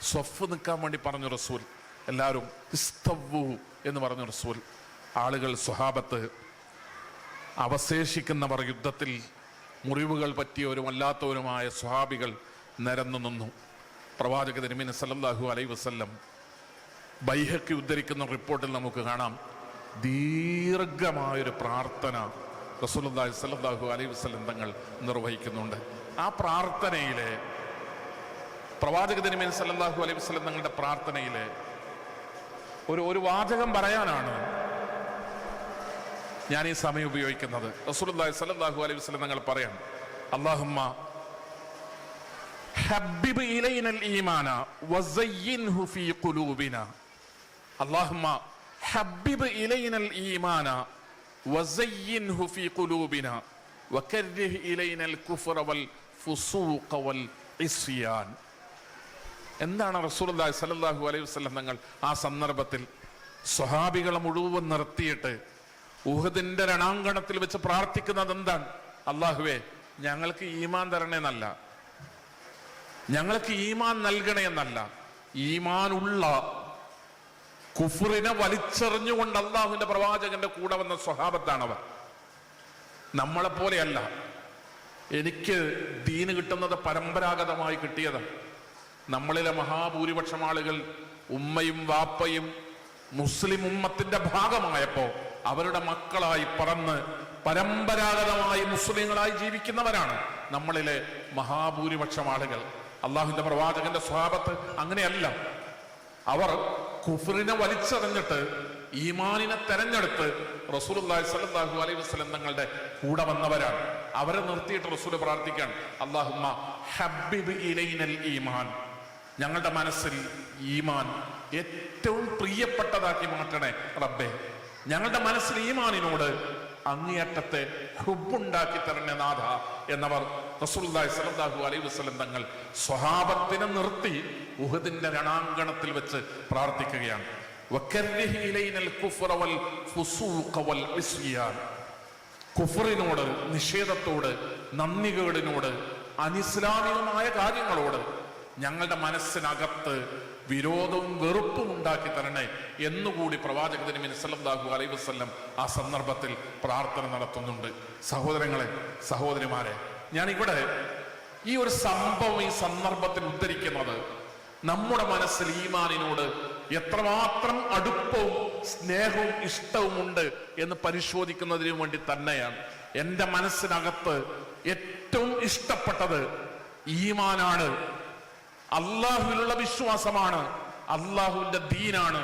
സ്വഫ് നിൽക്കാൻ വേണ്ടി പറഞ്ഞു റസൂൽ, എല്ലാവരും ഇസ്തവു എന്ന് പറഞ്ഞു റസൂൽ. ആളുകൾ സ്വഹാബത്ത് അവശേഷിക്കുന്നവർ യുദ്ധത്തിൽ മുറിവുകൾ പറ്റിയവരും അല്ലാത്തവരുമായ സ്വഹാബികൾ നിരന്നു നിന്നു. പ്രവാചക തിരുമേനി സല്ലല്ലാഹു അലൈഹി വസല്ലം ബൈഹഖി ഉദ്ധരിക്കുന്ന റിപ്പോർട്ടിൽ നമുക്ക് കാണാം, ദീർഘമായൊരു പ്രാർത്ഥന റസൂലുള്ളാഹി സ്വല്ലല്ലാഹു അലൈഹി വസല്ലം തങ്ങൾ നിർവഹിക്കുന്നുണ്ട്. ആ പ്രാർത്ഥനയിലെ പ്രവാചക തിരുമേനി സല്ലല്ലാഹു അലൈഹി വസല്ലം തങ്ങളുടെ പ്രാർത്ഥനയിലെ ഒരു വാചകം പറയാനാണ് ഞാൻ ഈ സമയം ഉപയോഗിക്കുന്നത്. റസൂലുള്ളാഹി സ്വല്ലല്ലാഹു അലൈഹി വസല്ലം തങ്ങൾ പറയാൻ, അല്ലാഹുമ്മ ഹബ്ബിബ് ഇലൈനൽ ഈമാന വസയ്യിൻഹു ഫീ ഖുലൂബിന. അല്ലാഹുമ്മ ഹബ്ബിബ് ഇലൈനൽ ഈമാന വസയ്യിൻഹു ഫീ ഖുലൂബിന വകർരിഹ് ഇലൈനൽ കുഫ്റ വൽ ഫുസൂഖ വൽ ഇസ്യാൻ. എന്താണ് റസൂലുള്ളാഹി സ്വല്ലല്ലാഹു അലൈഹി വസല്ലം തങ്ങൾ ആ സന്ദർഭത്തിൽ സ്വഹാബികളെ മുഴുവൻ നിർത്തിയിട്ട് ഉഹദിന്റെ രണാങ്കണത്തിൽ വെച്ച് പ്രാർത്ഥിക്കുന്നത് എന്താണ്? അല്ലാഹുവേ, ഞങ്ങൾക്ക് ഈമാൻ തരണേന്നല്ല, ഞങ്ങൾക്ക് ഈമാൻ നൽകണേ എന്നല്ല, ഈമാനുള്ള കുഫറിനെ വലിച്ചെറിഞ്ഞുകൊണ്ട് അള്ളാഹുവിന്റെ പ്രവാചകന്റെ കൂടെ വന്ന സ്വഹാബത്താണവർ. നമ്മളെപ്പോലെയല്ല. എനിക്ക് ദീന് കിട്ടുന്നത് പരമ്പരാഗതമായി കിട്ടിയതാണ്. നമ്മളിലെ മഹാഭൂരിപക്ഷം ആളുകൾ ഉമ്മയും വാപ്പയും മുസ്ലിം ഉമ്മത്തിന്റെ ഭാഗമായപ്പോ അവരുടെ മക്കളായി പറന്ന് പരമ്പരാഗതമായി മുസ്ലിങ്ങളായി ജീവിക്കുന്നവരാണ് നമ്മളിലെ മഹാഭൂരിപക്ഷം ആളുകൾ. അള്ളാഹുവിന്റെ പ്രവാചകന്റെ സ്വഹാബത്ത് അങ്ങനെയല്ല. അവർ കുഫറിനെ വലിച്ചെറിഞ്ഞിട്ട് ഈമാനിനെ തെരഞ്ഞെടുത്ത് റസൂലുള്ളാഹി സ്വല്ലല്ലാഹു അലൈഹി വസല്ലം തങ്ങളുടെ കൂടെ വന്നവരാണ്. അവരെ നിർത്തിയിട്ട് റസൂൽ പ്രാർത്ഥിക്കാൻ, അല്ലാഹുമ്മ ഹബ്ബിബ് ഇലൈനൽ ഈമാൻ, ഞങ്ങളുടെ മനസ്സിൽ ഈമാൻ ഏറ്റവും പ്രിയപ്പെട്ടതാക്കി മാറ്റണേ റബ്ബേ. ഞങ്ങളുടെ മനസ്സിൽ ഈമാനിനോട് അങ്ങേയറ്റത്തെ ഹുബ്ബുണ്ടാക്കി തരണേ നാഥ എന്നവർ റസൂലുള്ളാഹി സ്വല്ലല്ലാഹു അലൈഹി വസല്ലം തങ്ങൾ സ്വഹാബത്തിനെ നിർത്തി ഉഹദിന്റെ രണാങ്കണത്തിൽ വെച്ച് പ്രാർത്ഥിക്കുകയാണ്. വക്കർരിഹ് ഇലൈനൽ കുഫ്റ വൽ ഫുസൂഖ വൽ ഇസ്യാൻ, കുഫറിനോട്, നിഷേധത്തോട്, നന്ദികേടിനോട്, അനിസ്ലാമികമായ കാര്യങ്ങളോട് ഞങ്ങളുടെ മനസ്സിനകത്ത് വിരോധവും വെറുപ്പും ഉണ്ടാക്കി തരണേ എന്നുകൂടി പ്രവാചക തിരുമേനി സല്ലല്ലാഹു അലൈഹി വസല്ലം ആ സന്ദർഭത്തിൽ പ്രാർത്ഥന നടത്തുന്നുണ്ട്. സഹോദരങ്ങളെ, സഹോദരിമാരെ, ഞാൻ ഇവിടെ ഈ ഒരു സംഭവം ഈ സന്ദർഭത്തിൽ ഉദ്ധരിക്കുന്നത് നമ്മുടെ മനസ്സിൽ ഈമാനിനോട് എത്രമാത്രം അടുപ്പവും സ്നേഹവും ഇഷ്ടവും ഉണ്ട് എന്ന് പരിശോധിക്കുന്നതിന് വേണ്ടി തന്നെയാണ്. എൻ്റെ മനസ്സിനകത്ത് ഏറ്റവും ഇഷ്ടപ്പെട്ടത് ഈമാനാണ്, അള്ളാഹുവിലുള്ള വിശ്വാസമാണ്, അള്ളാഹുവിന്റെ ദീനാണ്.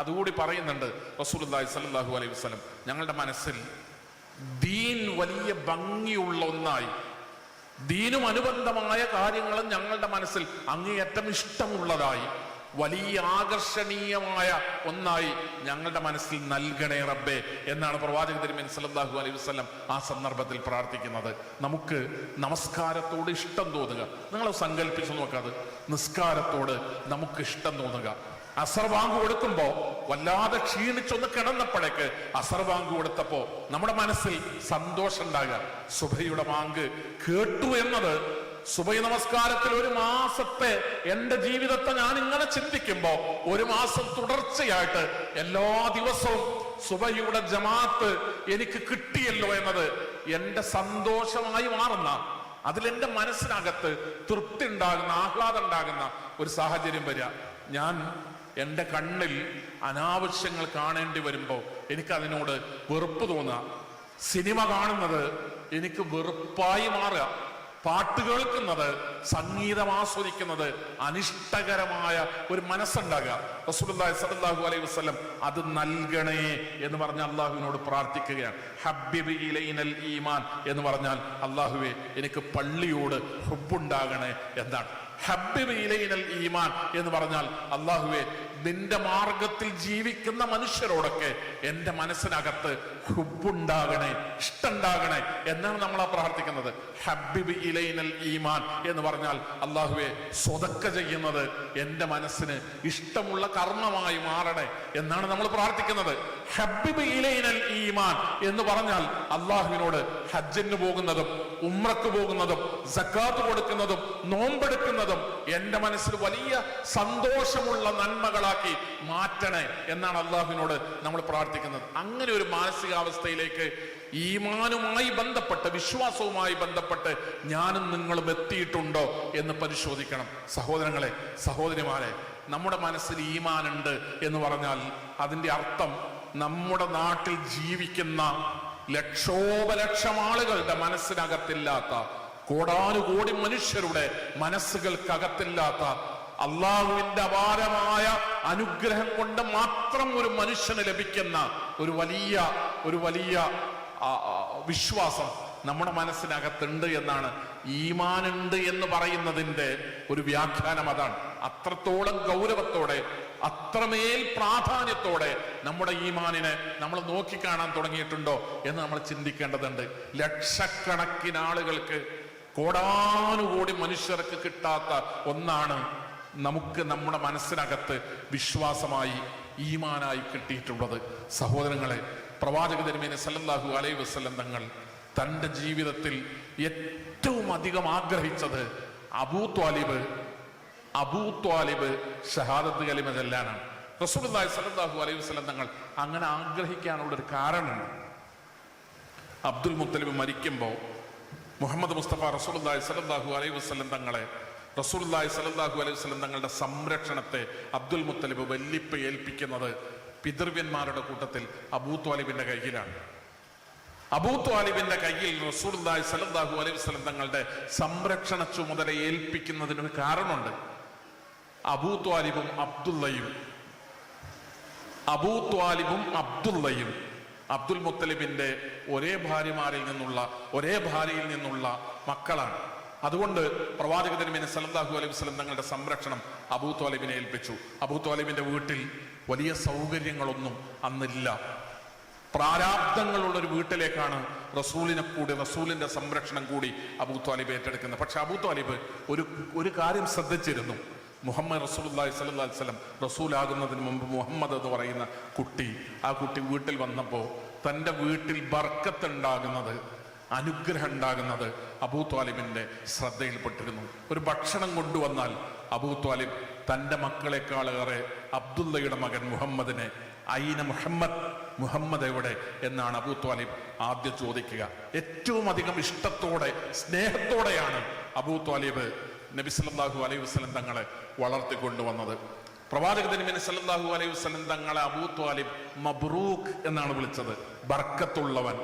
അതുകൂടി പറയുന്നുണ്ട് റസൂലുള്ളാഹി സ്വല്ലല്ലാഹു അലൈഹി വസല്ലം. ഞങ്ങളുടെ മനസ്സിൽ ദീൻ വലിയ ഭംഗിയുള്ള ഒന്നായി, ദീനും അനുബന്ധമായ കാര്യങ്ങളും ഞങ്ങളുടെ മനസ്സിൽ അങ്ങേയറ്റം ഇഷ്ടമുള്ളതായി, വലിയ ആകർഷണീയമായ ഒന്നായി ഞങ്ങളുടെ മനസ്സിൽ നൽകണേ റബ്ബേ എന്നാണ് പ്രവാചക തിരുമേനി സല്ലല്ലാഹു അലൈഹി വസല്ലം ആ സന്ദർഭത്തിൽ പ്രാർത്ഥിക്കുന്നത്. നമുക്ക് നമസ്കാരത്തോട് ഇഷ്ടം തോന്നുക. നിങ്ങൾ സങ്കല്പിച്ചു നോക്കാതെ, നിസ്കാരത്തോട് നമുക്ക് ഇഷ്ടം തോന്നുക. അസർ ബാങ്ക് കൊടുക്കുമ്പോ വല്ലാതെ ക്ഷീണിച്ചൊന്ന് കിടന്നപ്പോഴേക്ക് അസർ ബാങ്ക് കൊടുത്തപ്പോ നമ്മുടെ മനസ്സിൽ സന്തോഷം ഉണ്ടാകുക. സുബഹിയുടെ ബാങ്ക് കേട്ടു എന്നത്, സുബഹി നമസ്കാരത്തിൽ ഒരു മാസത്തെ എന്റെ ജീവിതത്തെ ഞാൻ ഇങ്ങനെ ചിന്തിക്കുമ്പോ, ഒരു മാസം തുടർച്ചയായിട്ട് എല്ലാ ദിവസവും സുബഹിയുടെ ജമാഅത്ത് എനിക്ക് കിട്ടിയല്ലോ എന്നത് എന്റെ സന്തോഷമായി മാറുന്ന, അതിലെന്റെ മനസ്സിനകത്ത് തൃപ്തി ഉണ്ടാകുന്ന, ആഹ്ലാദം ഉണ്ടാകുന്ന ഒരു സാഹചര്യം വരിക. ഞാൻ എൻ്റെ കണ്ണിൽ അനാവശ്യങ്ങൾ കാണേണ്ടി വരുമ്പോൾ എനിക്കതിനോട് വെറുപ്പ് തോന്നുക. സിനിമ കാണുന്നത് എനിക്ക് വെറുപ്പായി മാറുക. പാട്ട് കേൾക്കുന്നത്, സംഗീതം ആസ്വദിക്കുന്നത് അനിഷ്ടകരമായ ഒരു മനസ്സുണ്ടാകുക. റസൂലുള്ളാഹി സ്വല്ലല്ലാഹു അലൈഹി വസല്ലം അത് നൽകണേ എന്ന് പറഞ്ഞ അള്ളാഹുവിനോട് പ്രാർത്ഥിക്കുകയാണ്. ഹബ്ബിബ് ഇലൈനൽ ഈമാൻ എന്ന് പറഞ്ഞാൽ അള്ളാഹുവേ എനിക്ക് പള്ളിയോട് ഹുബ്ബുണ്ടാകണേ എന്നാണ്. ഹബ്ബിബ് ഇലൈനൽ ഈമാൻ എന്ന് പറഞ്ഞാൽ അള്ളാഹുവേ നിന്റെ മാർഗത്തിൽ ജീവിക്കുന്ന മനുഷ്യരോടൊക്കെ എൻ്റെ മനസ്സിനകത്ത് ഹുബ്ബുണ്ടാകണേ, ഇഷ്ടമുണ്ടാകണേ എന്നാണ് നമ്മൾ ആ പ്രാർത്ഥിക്കുന്നത്. ഹബ്ബിബ് ഇലൈനൽ ഈമാൻ എന്ന് പറഞ്ഞാൽ അള്ളാഹുവെ സ്വതക്ക ചെയ്യുന്നത് എൻ്റെ മനസ്സിന് ഇഷ്ടമുള്ള കർമ്മമായി മാറണേ എന്നാണ് നമ്മൾ പ്രാർത്ഥിക്കുന്നത്. ഹബ്ബിബ് ഇലൈനൽ ഈമാൻ എന്ന് പറഞ്ഞാൽ അള്ളാഹുവിനോട് ഹജ്ജിന് പോകുന്നതും ഉംറക്ക് പോകുന്നതും സക്കാത്ത് കൊടുക്കുന്നതും നോമ്പെടുക്കുന്നതും എൻ്റെ മനസ്സിൽ വലിയ സന്തോഷമുള്ള നന്മകളാക്കി മാറ്റണേ എന്നാണ് അള്ളാഹുവിനോട് നമ്മൾ പ്രാർത്ഥിക്കുന്നത്. അങ്ങനെ ഒരു മാനസികാവസ്ഥയിലേക്ക് ഈമാനുമായി ബന്ധപ്പെട്ട്, വിശ്വാസവുമായി ബന്ധപ്പെട്ട് ഞാനും നിങ്ങളും എത്തിയിട്ടുണ്ടോ എന്ന് പരിശോധിക്കണം. സഹോദരങ്ങളെ, സഹോദരിമാരെ, നമ്മുടെ മനസ്സിൽ ഈമാനുണ്ട് എന്ന് പറഞ്ഞാൽ അതിൻ്റെ അർത്ഥം നമ്മുടെ നാട്ടിൽ ജീവിക്കുന്ന ലക്ഷോപലക്ഷം ആളുകളുടെ മനസ്സിനകത്തില്ലാത്ത, കോടാനുകോടി മനുഷ്യരുടെ മനസ്സുകൾക്കകത്തില്ലാത്ത അള്ളാഹുവിന്റെ അപാരമായ അനുഗ്രഹം കൊണ്ട് മാത്രം ഒരു മനുഷ്യന് ലഭിക്കുന്ന ഒരു വലിയ വിശ്വാസം നമ്മുടെ മനസ്സിനകത്തുണ്ട് എന്നാണ്. ഈമാനുണ്ട് എന്ന് പറയുന്നതിൻ്റെ ഒരു വ്യാഖ്യാനം അതാണ്. അത്രത്തോളം ഗൗരവത്തോടെ, അത്രമേൽ പ്രാധാന്യത്തോടെ നമ്മുടെ ഈമാനിനെ നമ്മൾ നോക്കിക്കാണാൻ തുടങ്ങിയിട്ടുണ്ടോ എന്ന് നമ്മൾ ചിന്തിക്കേണ്ടതുണ്ട്. ലക്ഷക്കണക്കിന് ആളുകൾക്ക്, കോടാനുകോടി മനുഷ്യർക്ക് കിട്ടാത്ത ഒന്നാണ് നമുക്ക് നമ്മുടെ മനസ്സിനകത്ത് വിശ്വാസമായി, ഈമാനായി കിട്ടിയിട്ടുള്ളത്. സഹോദരങ്ങളെ, പ്രവാചക തിരുമേനി സല്ലല്ലാഹു അലൈഹി വസല്ലം തങ്ങൾ തൻ്റെ ജീവിതത്തിൽ ഏറ്റവും അധികം ആഗ്രഹിച്ചത് അബൂ ത്വാലിബ് ഷഹാദത്ത് കലിമ ചൊല്ലാനാണ്. റസൂലുള്ളാഹി സ്വല്ലല്ലാഹു അലൈഹി വസല്ലം തങ്ങൾ അങ്ങനെ ആഗ്രഹിക്കാനുള്ളൊരു കാരണമുണ്ട്. അബ്ദുൽ മുത്തലിബ് മരിക്കുമ്പോൾ മുഹമ്മദ് മുസ്തഫ റസൂലുള്ളാഹി സ്വല്ലല്ലാഹു അലൈഹി വസല്ലം തങ്ങളെ റസൂലുള്ളാഹി സ്വല്ലല്ലാഹു അലൈഹി വസല്ലം തങ്ങളുടെ സംരക്ഷണത്തെ അബ്ദുൽ മുത്തലിബ് വല്ലിപ്പ് ഏൽപ്പിക്കുന്നത് പിതൃവ്യന്മാരുടെ കൂട്ടത്തിൽ അബൂ ത്വാലിബിന്റെ കയ്യിലാണ്. അബൂ ത്വാലിബിന്റെ കയ്യിൽ റസൂലുള്ളാഹി സ്വല്ലല്ലാഹു അലൈഹി വസല്ലം തങ്ങളുടെ സംരക്ഷണ ചുമതല ഏൽപ്പിക്കുന്നതിനൊരു കാരണമുണ്ട്. അബൂ ത്വാലിബും അബ്ദുള്ളയും അബ്ദുൽ മുത്തലിബിന്റെ ഒരേ ഭാര്യയിൽ നിന്നുള്ള മക്കളാണ്. അതുകൊണ്ട് പ്രവാചക തിരുമേനി സല്ലല്ലാഹു അലൈഹി വസല്ലം തങ്ങളുടെ സംരക്ഷണം അബൂ ത്വാലിബിനെ ഏൽപ്പിച്ചു. അബൂ ത്വാലിബിന്റെ വീട്ടിൽ വലിയ സൗകര്യങ്ങളൊന്നും അന്നില്ല. പ്രാരാബ്ദങ്ങളുള്ളൊരു വീട്ടിലേക്കാണ് റസൂലിന്റെ സംരക്ഷണം കൂടി അബൂ ത്വാലിബ് ഏറ്റെടുക്കുന്നത്. പക്ഷെ അബൂ ത്വാലിബ് ഒരു കാര്യം ശ്രദ്ധിച്ചിരുന്നു. മുഹമ്മദ് റസൂലുള്ളാഹി സ്വല്ലല്ലാഹു അലൈഹി വസല്ലം റസൂലാകുന്നതിന് മുമ്പ് മുഹമ്മദ് എന്ന് പറയുന്ന ആ കുട്ടി വീട്ടിൽ വന്നപ്പോൾ തൻ്റെ വീട്ടിൽ ബർക്കത്ത് ഉണ്ടാകുന്നത്, അനുഗ്രഹം ഉണ്ടാകുന്നത് അബൂ ത്വാലിബിന്റെ ശ്രദ്ധയിൽപ്പെട്ടിരുന്നു. ഒരു ഭക്ഷണം കൊണ്ടുവന്നാൽ അബൂ ത്വാലിബ് തൻ്റെ മക്കളെക്കാളേറെ അബ്ദുള്ളയുടെ മകൻ മുഹമ്മദിനെ ഐന മുഹമ്മദ് എവിടെ എന്നാണ് അബൂ ത്വാലിബ് ആദ്യം ചോദിക്കുക. ഏറ്റവും അധികം ഇഷ്ടത്തോടെ സ്നേഹത്തോടെയാണ് അബൂ ത്വാലിബ് നബി സല്ലല്ലാഹു അലൈഹി വസല്ലം തങ്ങളെ വളർത്തിക്കൊണ്ടുവന്നത്. പ്രവാചക തിരുമേനി സല്ലല്ലാഹു അലൈഹി വസല്ലം തങ്ങളെ അബൂ ത്വാലിബ് മബ്റൂക്ക് എന്നാണ് വിളിച്ചത്. ബർക്കത്തുള്ളവൻ,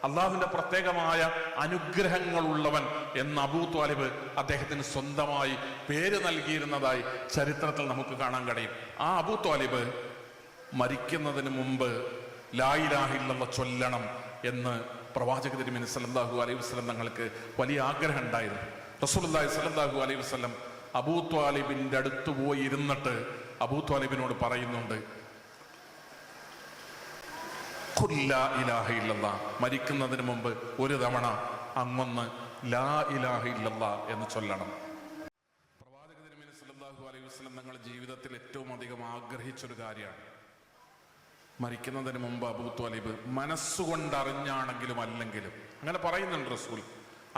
അള്ളാഹുവിന്റെ പ്രത്യേകമായ അനുഗ്രഹങ്ങളുള്ളവൻ എന്ന് അബൂ ത്വാലിബ് അദ്ദേഹത്തിന് സ്വന്തമായി പേര് നൽകിയിരുന്നതായി ചരിത്രത്തിൽ നമുക്ക് കാണാൻ കഴിയും. ആ അബൂ ത്വാലിബ് മരിക്കുന്നതിന് മുമ്പ് ലാ ഇലാഹ ഇല്ലല്ലാഹ് ചൊല്ലണം എന്ന് പ്രവാചക തിരുമേനി സല്ലല്ലാഹു അലൈഹി വസല്ലം തങ്ങൾക്ക് വലിയ ആഗ്രഹം ഉണ്ടായിരുന്നു. റസൂലുള്ളാഹി സ്വല്ലല്ലാഹു അലൈഹി വസല്ലം അബൂ ത്വാലിബിന്റെ അടുത്ത് പോയി ഇരുന്നിട്ട് അബൂ ത്വാലിബിനോട് പറയുന്നുണ്ട്, ലാ ഇലാഹ ഇല്ലല്ലാഹ്, മരിക്കുന്നതിന് മുമ്പ് ഒരു തവണ അങ്ങൊന്ന് ലാ ഇലാഹ ഇല്ലല്ലാഹ് എന്ന് ചൊല്ലണം. പ്രവാചക തിരുമേനി സല്ലല്ലാഹു അലൈഹി വസല്ലം തങ്ങളുടെ ജീവിതത്തിൽ ഏറ്റവും അധികം ആഗ്രഹിച്ചൊരു കാര്യമാണ്. മരിക്കുന്നതിന് മുമ്പ് അബൂ ത്വാലിബ് മനസ്സുകൊണ്ടറിഞ്ഞാണെങ്കിലും അല്ലെങ്കിലും അങ്ങനെ പറയുന്നുണ്ട് റസൂൽ,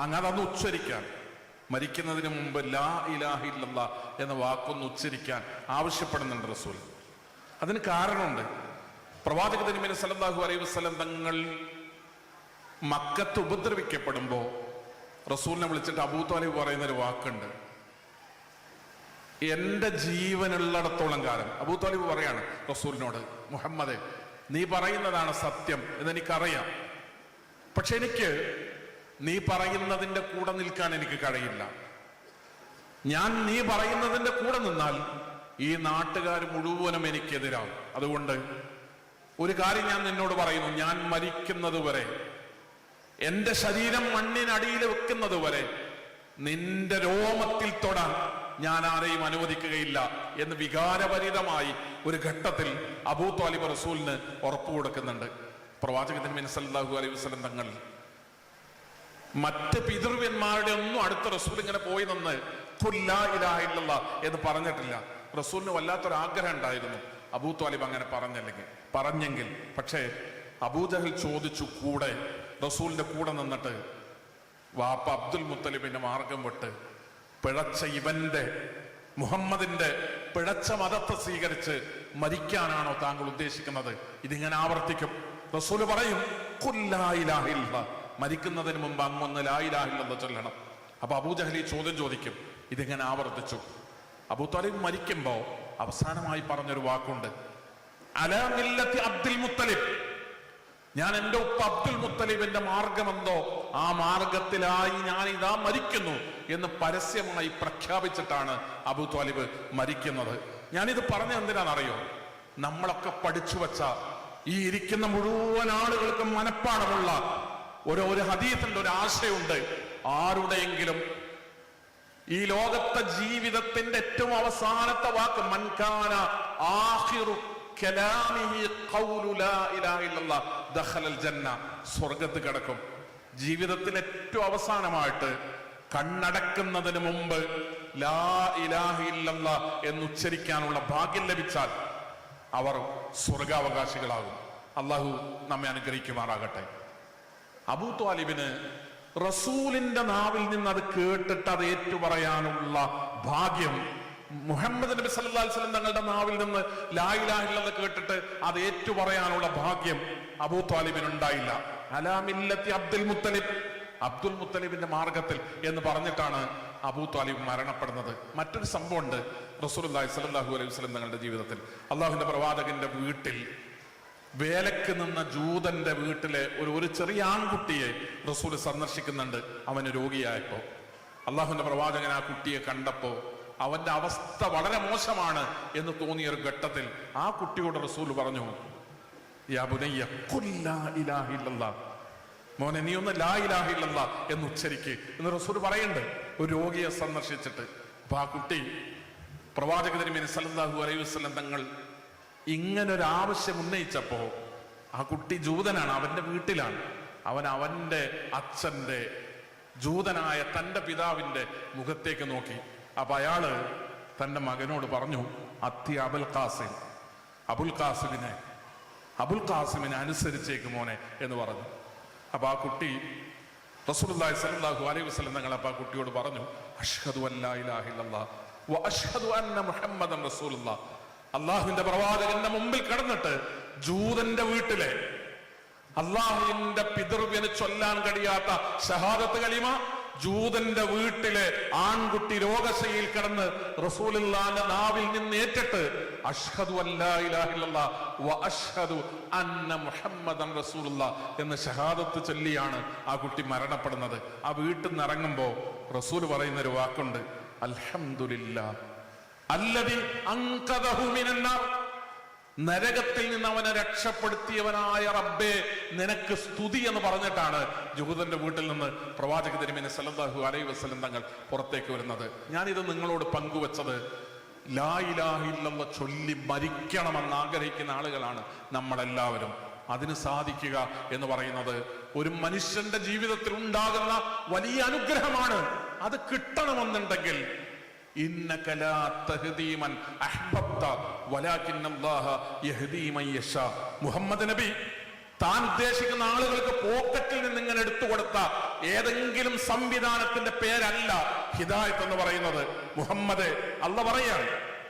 അങ്ങനെ അതൊന്ന് ഉച്ചരിക്കാൻ, മരിക്കുന്നതിന് മുമ്പ് ലാ ഇലാഹ ഇല്ലല്ലാഹ് എന്ന വാക്കൊന്ന് ഉച്ചരിക്കാൻ ആവശ്യപ്പെടുന്നുണ്ട് റസൂൽ. അതിന് കാരണമുണ്ട്. പ്രവാചക തിരുമേനി സല്ലല്ലാഹു അലൈഹി വസല്ലം തങ്ങൾ മക്കത്ത് ഉപദ്രവിക്കപ്പെടുമ്പോൾ റസൂലിനെ വിളിച്ചിട്ട് അബൂ ത്വാലിബ് പറയുന്നൊരു വാക്കുണ്ട്, എന്റെ ജീവനുള്ളിടത്തോളം കാലം. അബൂ ത്വാലിബ് പറയാണ് റസൂലിനോട്, മുഹമ്മദേ, നീ പറയുന്നതാണ് സത്യം എന്നെനിക്കറിയാം, പക്ഷെ എനിക്ക് നീ പറയുന്നതിന്റെ കൂടെ നിൽക്കാൻ എനിക്ക് കഴിയില്ല. നീ പറയുന്നതിന്റെ കൂടെ നിന്നാൽ ഈ നാട്ടുകാർ മുഴുവനും എനിക്കെതിരാവും. അതുകൊണ്ട് ഒരു കാര്യം ഞാൻ നിന്നോട് പറയുന്നു, ഞാൻ മരിക്കുന്നത് വരെ, എന്റെ ശരീരം മണ്ണിനടിയിൽ വെക്കുന്നത് വരെ നിന്റെ രോമത്തിൽ തൊടാൻ ഞാൻ ആരെയും അനുവദിക്കുകയില്ല എന്ന് വികാരഭരിതമായി ഒരു ഘട്ടത്തിൽ അബൂ ത്വാലിബ് റസൂലിന് ഉറപ്പു കൊടുക്കുന്നുണ്ട്. പ്രവാചക തിരുമേനി സല്ലല്ലാഹു അലൈഹി വസല്ലം തങ്ങൾ മറ്റ് പിതൃവ്യന്മാരുടെ ഒന്നും അടുത്ത റസൂൽ ഇങ്ങനെ പോയി നിന്ന് ലാ ഇലാഹ ഇല്ലല്ലാഹ് എന്ന് പറഞ്ഞിട്ടില്ല. റസൂലിന് വല്ലാത്തൊരു ആഗ്രഹം ഉണ്ടായിരുന്നു അബൂ ത്വാലിബ് അങ്ങനെ പറഞ്ഞെങ്കിൽ. പക്ഷേ അബൂജഹൽ ചോദിച്ചു, കൂടെ റസൂലിന്റെ കൂടെ നിന്നിട്ട്, വാപ്പ അബ്ദുൽ മുത്തലിബിന്റെ മാർഗം വിട്ട് പിഴച്ച മുഹമ്മദിന്റെ പിഴച്ച മതത്തെ സ്വീകരിച്ച് മരിക്കാനാണോ താങ്കൾ ഉദ്ദേശിക്കുന്നത്? ഇതിങ്ങനെ ആവർത്തിക്കും. റസൂല് പറയും, ലാ ഇലാഹ ഇല്ലല്ലാഹ്, മരിക്കുന്നതിന് മുമ്പ് അങ്ങൊന്ന് ലാ ഇലാഹ ഇല്ലല്ലാഹ് ചൊല്ലണം. അപ്പൊ അബൂജഹൽ ഈ ചോദ്യം ചോദിക്കും. ഇതിങ്ങനെ ആവർത്തിച്ചു. അബൂ ത്വാലിബ് മരിക്കുമ്പോ അവസാനമായി പറഞ്ഞൊരു വാക്കുണ്ട്, അലാ മില്ലത്തി അബ്ദുൽ മുത്തലിബ്, ഞാൻ എൻ്റെ ഉപ്പ അബ്ദുൽ മുത്തലിബിന്റെ മാർഗമെന്തോ ആ മാർഗത്തിലായി ഞാൻ ഇതാ മരിക്കുന്നു എന്ന് പരസ്യമായി പ്രഖ്യാപിച്ചിട്ടാണ് അബൂ ത്വാലിബ് മരിക്കുന്നത്. ഞാനിത് പറഞ്ഞ എന്തിനാണെന്നറിയോ? നമ്മളൊക്കെ പഠിച്ചു വച്ച, ഈ ഇരിക്കുന്ന മുഴുവൻ ആളുകൾക്കും മനഃപ്പാടമുള്ള ഒരു ഹദീസിന്റെ ഒരു ആശയമുണ്ട്. ആരുടെയെങ്കിലും ഈ ലോകത്തെ ജീവിതത്തിന്റെ ഏറ്റവും അവസാനത്തെ വാക്ക് മൻകാന ആഖിറു കലാമിഹി ഖൗലു ലാ ഇലാഹ ഇല്ലല്ലാഹ് ദഖലൽ ജന്ന, സ്വർഗ്ഗത്തിൽ കിടക്കും. ജീവിതത്തിൽ ഏറ്റവും അവസാനമായിട്ട് കണ്ണടക്കുന്നതിന് മുമ്പ് ലാ ഇലാഹ ഇല്ലല്ലാഹ് എന്നുച്ചരിക്കാനുള്ള ഭാഗ്യം ലഭിച്ചാൽ അവർ സ്വർഗാവകാശികളാകും. അള്ളാഹു നമ്മെ അനുഗ്രഹിക്കുമാറാകട്ടെ. അബൂ ത്വാലിബിന് റസൂലിന്റെ നാവിൽ നിന്ന് അത് കേട്ടിട്ട് അത് ഏറ്റുപറയാനുള്ള ഭാഗ്യം മുഹമ്മദ് നബി സല്ലല്ലാഹു അലൈഹി വസല്ലം തങ്ങളുടെ നാവിൽ നിന്ന് ലാ ഇലാഹ ഇല്ലല്ലാഹ് കേട്ടിട്ട് അത് ഏറ്റുപറയാനുള്ള ഭാഗ്യം അബൂ ത്വാലിബിന് ഉണ്ടായില്ല. അലാ മില്ലത്തി അബ്ദുൽ മുത്തലിബ്, അബ്ദുൽ മുത്തലിബിന്റെ മാർഗത്തിൽ എന്ന് പറഞ്ഞിട്ടാണ് അബൂ ത്വാലിബ് മരണപ്പെടുന്നത്. മറ്റൊരു സംഭവമുണ്ട് റസൂലുള്ളാഹി സ്വല്ലല്ലാഹു അലൈഹി വസല്ലം തങ്ങളുടെ ജീവിതത്തിൽ. അള്ളാഹുവിന്റെ പ്രവാചകന്റെ വീട്ടിൽ വേലക്ക് നിന്ന ജൂതന്റെ വീട്ടിലെ ഒരു ചെറിയ ആൺകുട്ടിയെ റസൂൽ സന്ദർശിക്കുന്നുണ്ട്. അവന് രോഗിയായപ്പോ അള്ളാഹുവിന്റെ പ്രവാചകൻ ആ കുട്ടിയെ കണ്ടപ്പോ അവന്റെ അവസ്ഥ വളരെ മോശമാണ് എന്ന് തോന്നിയ ഒരു ഘട്ടത്തിൽ ആ കുട്ടിയോട് റസൂൽ പറഞ്ഞു, യാ ബുനയ്യ ഖുൽ ലാ ഇലാഹ ഇല്ലല്ലാഹ്, മോനെ നീ ഒന്ന് ലാ ഇലാഹ ഇല്ലല്ലാഹ് എന്ന് ഉച്ചരിക്ക് എന്ന് റസൂൽ പറയുന്നുണ്ട് ഒരു രോഗിയെ സന്ദർശിച്ചിട്ട്. അപ്പൊ ആ കുട്ടി പ്രവാചക തിരുമേനി സല്ലല്ലാഹു അലൈഹി വസല്ലം തങ്ങൾ ഇങ്ങനൊരു ആവശ്യം ഉന്നയിച്ചപ്പോ, ആ കുട്ടി ജൂതനാണ്, അവന്റെ വീട്ടിലാണ്, അവന്റെ അച്ഛന്റെ ജൂതനായ തന്റെ പിതാവിന്റെ മുഖത്തേക്ക് നോക്കി. അപ്പൊ അയാള് തന്റെ മകനോട് പറഞ്ഞു, അത്തി അബുൽ ഖാസിമിനെ അനുസരിച്ചേക്ക് മോനെ എന്ന് പറഞ്ഞു. അപ്പൊ ആ കുട്ടി റസൂലുള്ളാഹി സ്വല്ലല്ലാഹു അലൈഹി വസല്ലം തങ്ങൾ അപ്പൊ ആ കുട്ടിയോട് പറഞ്ഞു, അഷ്ഹദു അല്ലാ ഇലാഹ ഇല്ലല്ലാഹ് വ അഷ്ഹദു അന്ന മുഹമ്മദൻ റസൂലുള്ളാഹ്. അള്ളാഹുവിന്റെ പ്രവാചകന്റെ മുമ്പിൽ കിടന്നിട്ട് ജൂതന്റെ വീട്ടിലെ അള്ളാഹുവിന്റെ പിതൃവ്യന് ചൊല്ലാൻ കഴിയാത്ത ഷഹാദത്ത് കലിമ ജൂതന്റെ വീട്ടിലെ ആൺകുട്ടി രോഗശയിൽ കിടന്ന് റസൂലുള്ളാഹിന്റെ നാവിൽ നിന്ന് ഏറ്റിട്ട് അഷ്ഹദു അല്ലാ ഇലാഹ ഇല്ലല്ലാഹ് വ അഷ്ഹദു അന്ന മുഹമ്മദൻ റസൂലുള്ളാഹ് എന്ന് ഷഹാദത്ത് ചൊല്ലിയാണ് ആ കുട്ടി മരണപ്പെടുന്നത്. ആ വീട്ടിൽ നിന്ന് ഇറങ്ങുമ്പോ റസൂൽ പറയുന്ന ഒരു വാക്കുണ്ട്, അൽഹംദുലില്ലാഹ് അല്ലദീ അൻഖദഹു മിനന്നാർ, നരകത്തിൽ നിന്ന് അവനെ രക്ഷപ്പെടുത്തിയവനായ റബ്ബേ നിനക്ക് സ്തുതി എന്ന് പറഞ്ഞിട്ടാണ് ജൂതന്റെ വീട്ടിൽ നിന്ന് പ്രവാചക തിരുമേനി സല്ലല്ലാഹു അലൈഹി വസല്ലം തങ്ങൾ പുറത്തേക്ക് വരുന്നത്. ഞാനിത് നിങ്ങളോട് പങ്കുവെച്ചത് ലാ ഇലാഹ ഇല്ലല്ലാഹ് ചൊല്ലി മരിക്കണമെന്ന് ആഗ്രഹിക്കുന്ന ആളുകളാണ് നമ്മളെല്ലാവരും. അതിന് സാധിക്കുക എന്ന് പറയുന്നത് ഒരു മനുഷ്യന്റെ ജീവിതത്തിൽ ഉണ്ടാകുന്ന വലിയ അനുഗ്രഹമാണ്. അത് കിട്ടണമെന്നുണ്ടെങ്കിൽ ഇന്നക ലാ തഹ്ദീ മൻ അഹ്ബബ്ത വലാകിന്നല്ലാഹ യഹ്ദീ മൻ യശാ. മുഹമ്മദ് നബി താൻ ഉദ്ദേശിക്കുന്ന ആളുകൾക്ക് പോക്കറ്റിൽ നിന്ന് ഇങ്ങനെ എടുത്തു കൊടുത്ത ഏതെങ്കിലും സംവിധാനത്തിന്റെ പേരല്ല ഹിദായത്ത് എന്ന് പറയുന്നത്. മുഹമ്മദ് അല്ലാഹ് പറയാണ്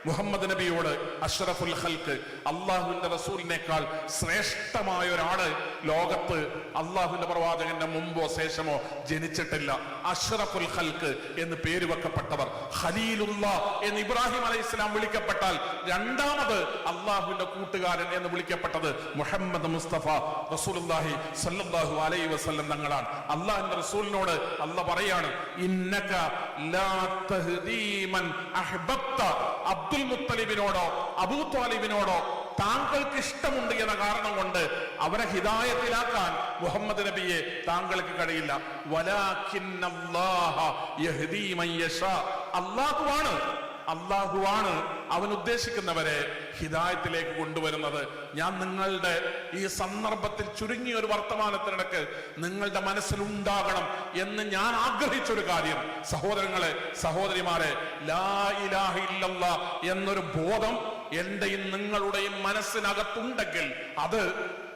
മുഹമ്മദ് നബിയോട്, അഷ്റഫുൽ ഖൽഖ്, അള്ളാഹുവിന്റെ റസൂലിനേക്കാൾ ശ്രേഷ്ഠമായ ഒരാള് ലോകത്ത് അള്ളാഹുവിന്റെ പ്രവാചകന്റെ മുമ്പോ ശേഷമോ ജനിച്ചിട്ടില്ല. അഷ്റഫുൽ ഖൽഖ് എന്ന് പേര് വെക്കപ്പെട്ടവർ, ഖലീലുല്ലാഹ് എന്ന് ഇബ്രാഹിം അലൈഹിസ്സലാം വിളിക്കപ്പെട്ടാൽ രണ്ടാമത് അള്ളാഹുവിന്റെ കൂട്ടുകാരൻ എന്ന് വിളിക്കപ്പെട്ടത് മുഹമ്മദ് മുസ്തഫ റസൂലുള്ളാഹി സ്വല്ലല്ലാഹു അലൈഹി വസല്ലം തങ്ങളാണ്. അള്ളാഹുവിന്റെ റസൂലിനോട് അള്ളാഹ് പറയാണ്, ഇന്നക ലാ തഹ്ദീ മൻ അഹ്ബബ്ത, അബ്ദുൽ മുത്തലിബിനോടോ അബൂ ത്വാലിബിനോടോ താങ്കൾക്ക് ഇഷ്ടമുണ്ട് എന്ന കാരണം കൊണ്ട് അവരെ ഹിദായത്തിലാക്കാൻ മുഹമ്മദ് നബിയെ താങ്കൾക്ക് കഴിയില്ല. വലാകിന്നല്ലാഹ യഹ്ദീ മൻ യശാ, അല്ലാഹുവാണ് അവൻ ഉദ്ദേശിക്കുന്നവരെ ഹിദായത്തിലേക്ക് കൊണ്ടുവരുന്നത്. ഞാൻ നിങ്ങളുടെ ഈ സന്ദർഭത്തിൽ ചുരുങ്ങിയ ഒരു വർത്തമാനത്തിനിടക്ക് നിങ്ങളുടെ മനസ്സിലുണ്ടാകണം എന്ന് ഞാൻ ആഗ്രഹിച്ചൊരു കാര്യം, സഹോദരങ്ങളെ സഹോദരിമാരെ, ലാ ഇലാഹ ഇല്ലല്ലാഹ് എന്നൊരു ബോധം എന്റെയും നിങ്ങളുടെയും മനസ്സിനകത്തുണ്ടെങ്കിൽ അത്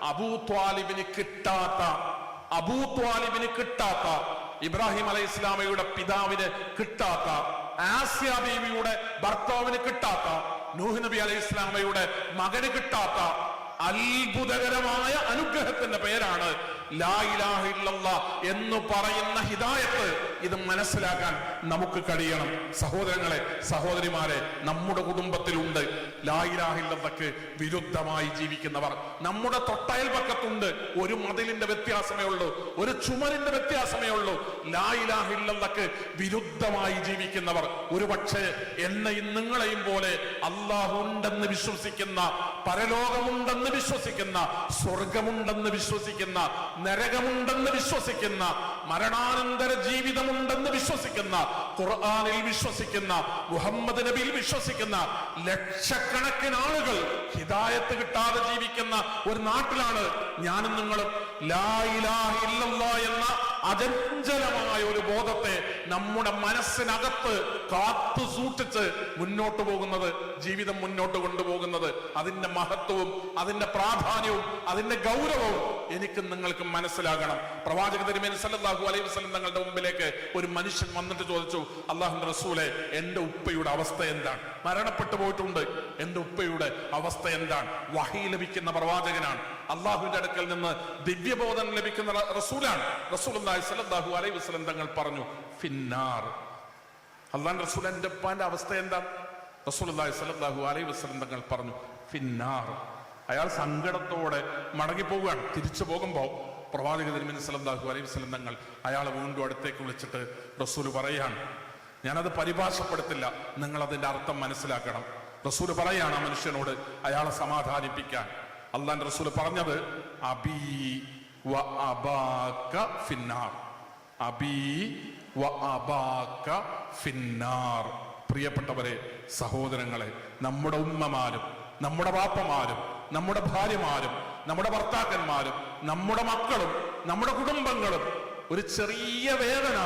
അബൂ ത്വാലിബിന് കിട്ടാത്ത ഇബ്രാഹിം അലൈഹിസ്സലാമയുടെ പിതാവിന് കിട്ടാത്ത, ആസിയ ബീവിയുടെ ഭർത്താവിന് കിട്ടാത്ത, നൂഹ് നബി അലൈഹിസ്സലാമയുടെ മകന് കിട്ടാത്ത അത്ഭുതകരമായ അനുഗ്രഹത്തിന്റെ പേരാണ് ലാ ഇലാഹ ഇല്ലല്ലാഹ് എന്ന് പറയുന്ന ഹിദായത്ത്. ഇത് മനസ്സിലാക്കാൻ നമുക്ക് കഴിയണം. സഹോദരങ്ങളെ സഹോദരിമാരെ, നമ്മുടെ കുടുംബത്തിലുണ്ട് ലാ ഇലാഹ ഇല്ലല്ലാഹ്ക്ക് വിരുദ്ധമായി ജീവിക്കുന്നവർ. നമ്മുടെ തൊട്ടയൽപക്കത്തുണ്ട്. ഒരു മതിലിന്റെ വ്യത്യാസമേ ഉള്ളൂ, ഒരു ചുമരിന്റെ വ്യത്യാസമേ ഉള്ളൂ. ലാ ഇലാഹ ഇല്ലല്ലാഹ്ക്ക് വിരുദ്ധമായി ജീവിക്കുന്നവർ. ഒരുപക്ഷെ എന്നെയും നിങ്ങളെയും പോലെ അല്ലാഹു ഉണ്ടെന്ന് വിശ്വസിക്കുന്ന, പരലോകമുണ്ടെന്ന് വിശ്വസിക്കുന്ന, സ്വർഗമുണ്ടെന്ന് വിശ്വസിക്കുന്ന, നരകമുണ്ടെന്ന് വിശ്വസിക്കുന്ന, മരണാനന്തര ജീവിതമുണ്ടെന്ന് വിശ്വസിക്കുന്ന, ഖുർആനിൽ വിശ്വസിക്കുന്ന, മുഹമ്മദ് നബിയിൽ വിശ്വസിക്കുന്ന ലക്ഷക്കണക്കിന് ആളുകൾ ഹിദായത്ത് കിട്ടാതെ ജീവിക്കുന്ന ഒരു നാട്ടിലാണ് ഞാനും നിങ്ങളും ലാ ഇലാഹ ഇല്ലല്ലാഹ് എന്ന അചഞ്ചലമായ ഒരു ബോധത്തെ നമ്മുടെ മനസ്സിനകത്ത് കാത്തു സൂക്ഷിച്ച് മുന്നോട്ട് പോകുന്നത്, ജീവിതം മുന്നോട്ട് കൊണ്ടുപോകുന്നത്, അതിന്റെ മഹത്വവും അതിന്റെ പ്രാധാന്യവും അതിന്റെ ഗൗരവവും എനിക്കും നിങ്ങൾക്കും മനസ്സിലാകണം. പ്രവാചക തിരുമേനി സല്ലല്ലാഹു അലൈഹി വസല്ലം തങ്ങളുടെ മുമ്പിലേക്ക് ഒരു മനുഷ്യൻ വന്നിട്ട് ചോദിച്ചു, അല്ലാഹുവിന്റെ റസൂലെ, എന്റെ ഉപ്പയുടെ അവസ്ഥ എന്താണ്? മരണപ്പെട്ടു പോയിട്ടുണ്ട്, എന്റെ ഉപ്പയുടെ അവസ്ഥ എന്താണ്? വഹി ലഭിക്കുന്ന പ്രവാചകനാണ്, അള്ളാഹുവിന്റെ അടുക്കൽ നിന്ന് ദിവ്യബോധനം ലഭിക്കുന്ന റസൂലാണ്. റസൂലുള്ളാഹി സ്വല്ലല്ലാഹു അലൈഹി വസല്ലം തങ്ങൾ പറഞ്ഞു, ഫിന്നാർ. അള്ളാഹുവിന്റെ റസൂൽ, എന്റെ ഉപ്പാന്റെ അവസ്ഥ എന്താ? റസൂലുള്ളാഹി സ്വല്ലല്ലാഹു അലൈഹി വസല്ലം തങ്ങൾ പറഞ്ഞു, ഫിന്നാർ. അയാൾ സങ്കടത്തോടെ മടങ്ങിപ്പോവുകയാണ്. തിരിച്ചു പോകുമ്പോ പ്രവാചക തിരുമേനി സല്ലല്ലാഹു അലൈഹി വസല്ലം തങ്ങൾ അയാളെ വീണ്ടും അടുത്തേക്ക് വിളിച്ചിട്ട് റസൂല് പറയാണ്, ഞാനത് പരിഭാഷപ്പെടുത്തില്ല, നിങ്ങൾ അതിന്റെ അർത്ഥം മനസ്സിലാക്കണം. റസൂല് പറയാണ് ആ മനുഷ്യനോട് അയാളെ സമാധാനിപ്പിക്കാൻ. അള്ളാന്റെ റസൂല് പറഞ്ഞത്, അബീ വ അബാക ഫിന്നാർ, അബീ വ അബാക ഫിന്നാർ. പ്രിയപ്പെട്ടവരെ, സഹോദരങ്ങളെ, നമ്മുടെ ഉമ്മമാരും നമ്മുടെ വാപ്പമാരും നമ്മുടെ ഭാര്യമാരും നമ്മുടെ ഭർത്താക്കന്മാരും നമ്മുടെ മക്കളും നമ്മുടെ കുടുംബങ്ങളും ഒരു ചെറിയ വേദന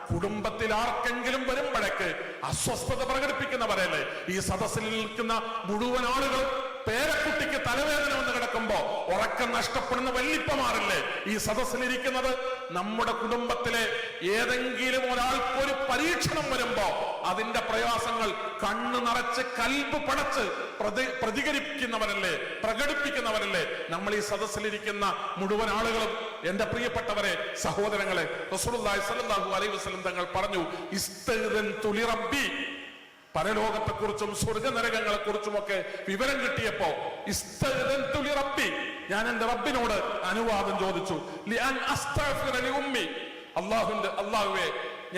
കുടുംബത്തിൽ ആർക്കെങ്കിലും വരുമ്പോഴേക്ക് അസ്വസ്ഥത പ്രകടിപ്പിക്കുന്നവരല്ലേ ഈ സദസ്സിൽ നിൽക്കുന്ന മുഴുവൻ ആളുകൾ. പേരക്കുട്ടിക്ക് തലവേദന വന്ന് കിടക്കുമ്പോ ഉറക്കം നഷ്ടപ്പെടുന്ന വല്ലിപ്പമാരല്ലേ ഈ സദസ്സിലിരിക്കുന്നത്? നമ്മുടെ കുടുംബത്തിലെ ഏതെങ്കിലും ഒരാൾക്ക് ഒരു പരീക്ഷണം വരുമ്പോ അതിന്റെ പ്രയാസങ്ങൾ കണ്ണു നിറച്ച് കൽബ് പടച്ച് പ്രതികരിക്കുന്നവരല്ലേ, പ്രകടിപ്പിക്കുന്നവരല്ലേ നമ്മൾ ഈ സദസ്സിലിരിക്കുന്ന മുഴുവൻ ആളുകളും. എന്റെ പ്രിയപ്പെട്ടവരെ, സഹോദരങ്ങളെ, റസൂലുള്ളാഹി സ്വല്ലല്ലാഹു അലൈഹി വസല്ലം തങ്ങൾ പറഞ്ഞു, ഇസ്തഗ്ദൻതു ലിറബ്ബി. പരലോകത്തെക്കുറിച്ചും സ്വർഗനരകങ്ങളെ കുറിച്ചുമൊക്കെ വിവരം കിട്ടിയപ്പോ ഇസ്തഗ്ദൻതു ലിറബ്ബി, ഞാൻ എന്റെ റബ്ബിനോട് അനുവാദം ചോദിച്ചു. ലിഅൻ അസ്തഗ്ഫിറ ലിഉമ്മി, അല്ലാഹുവേ,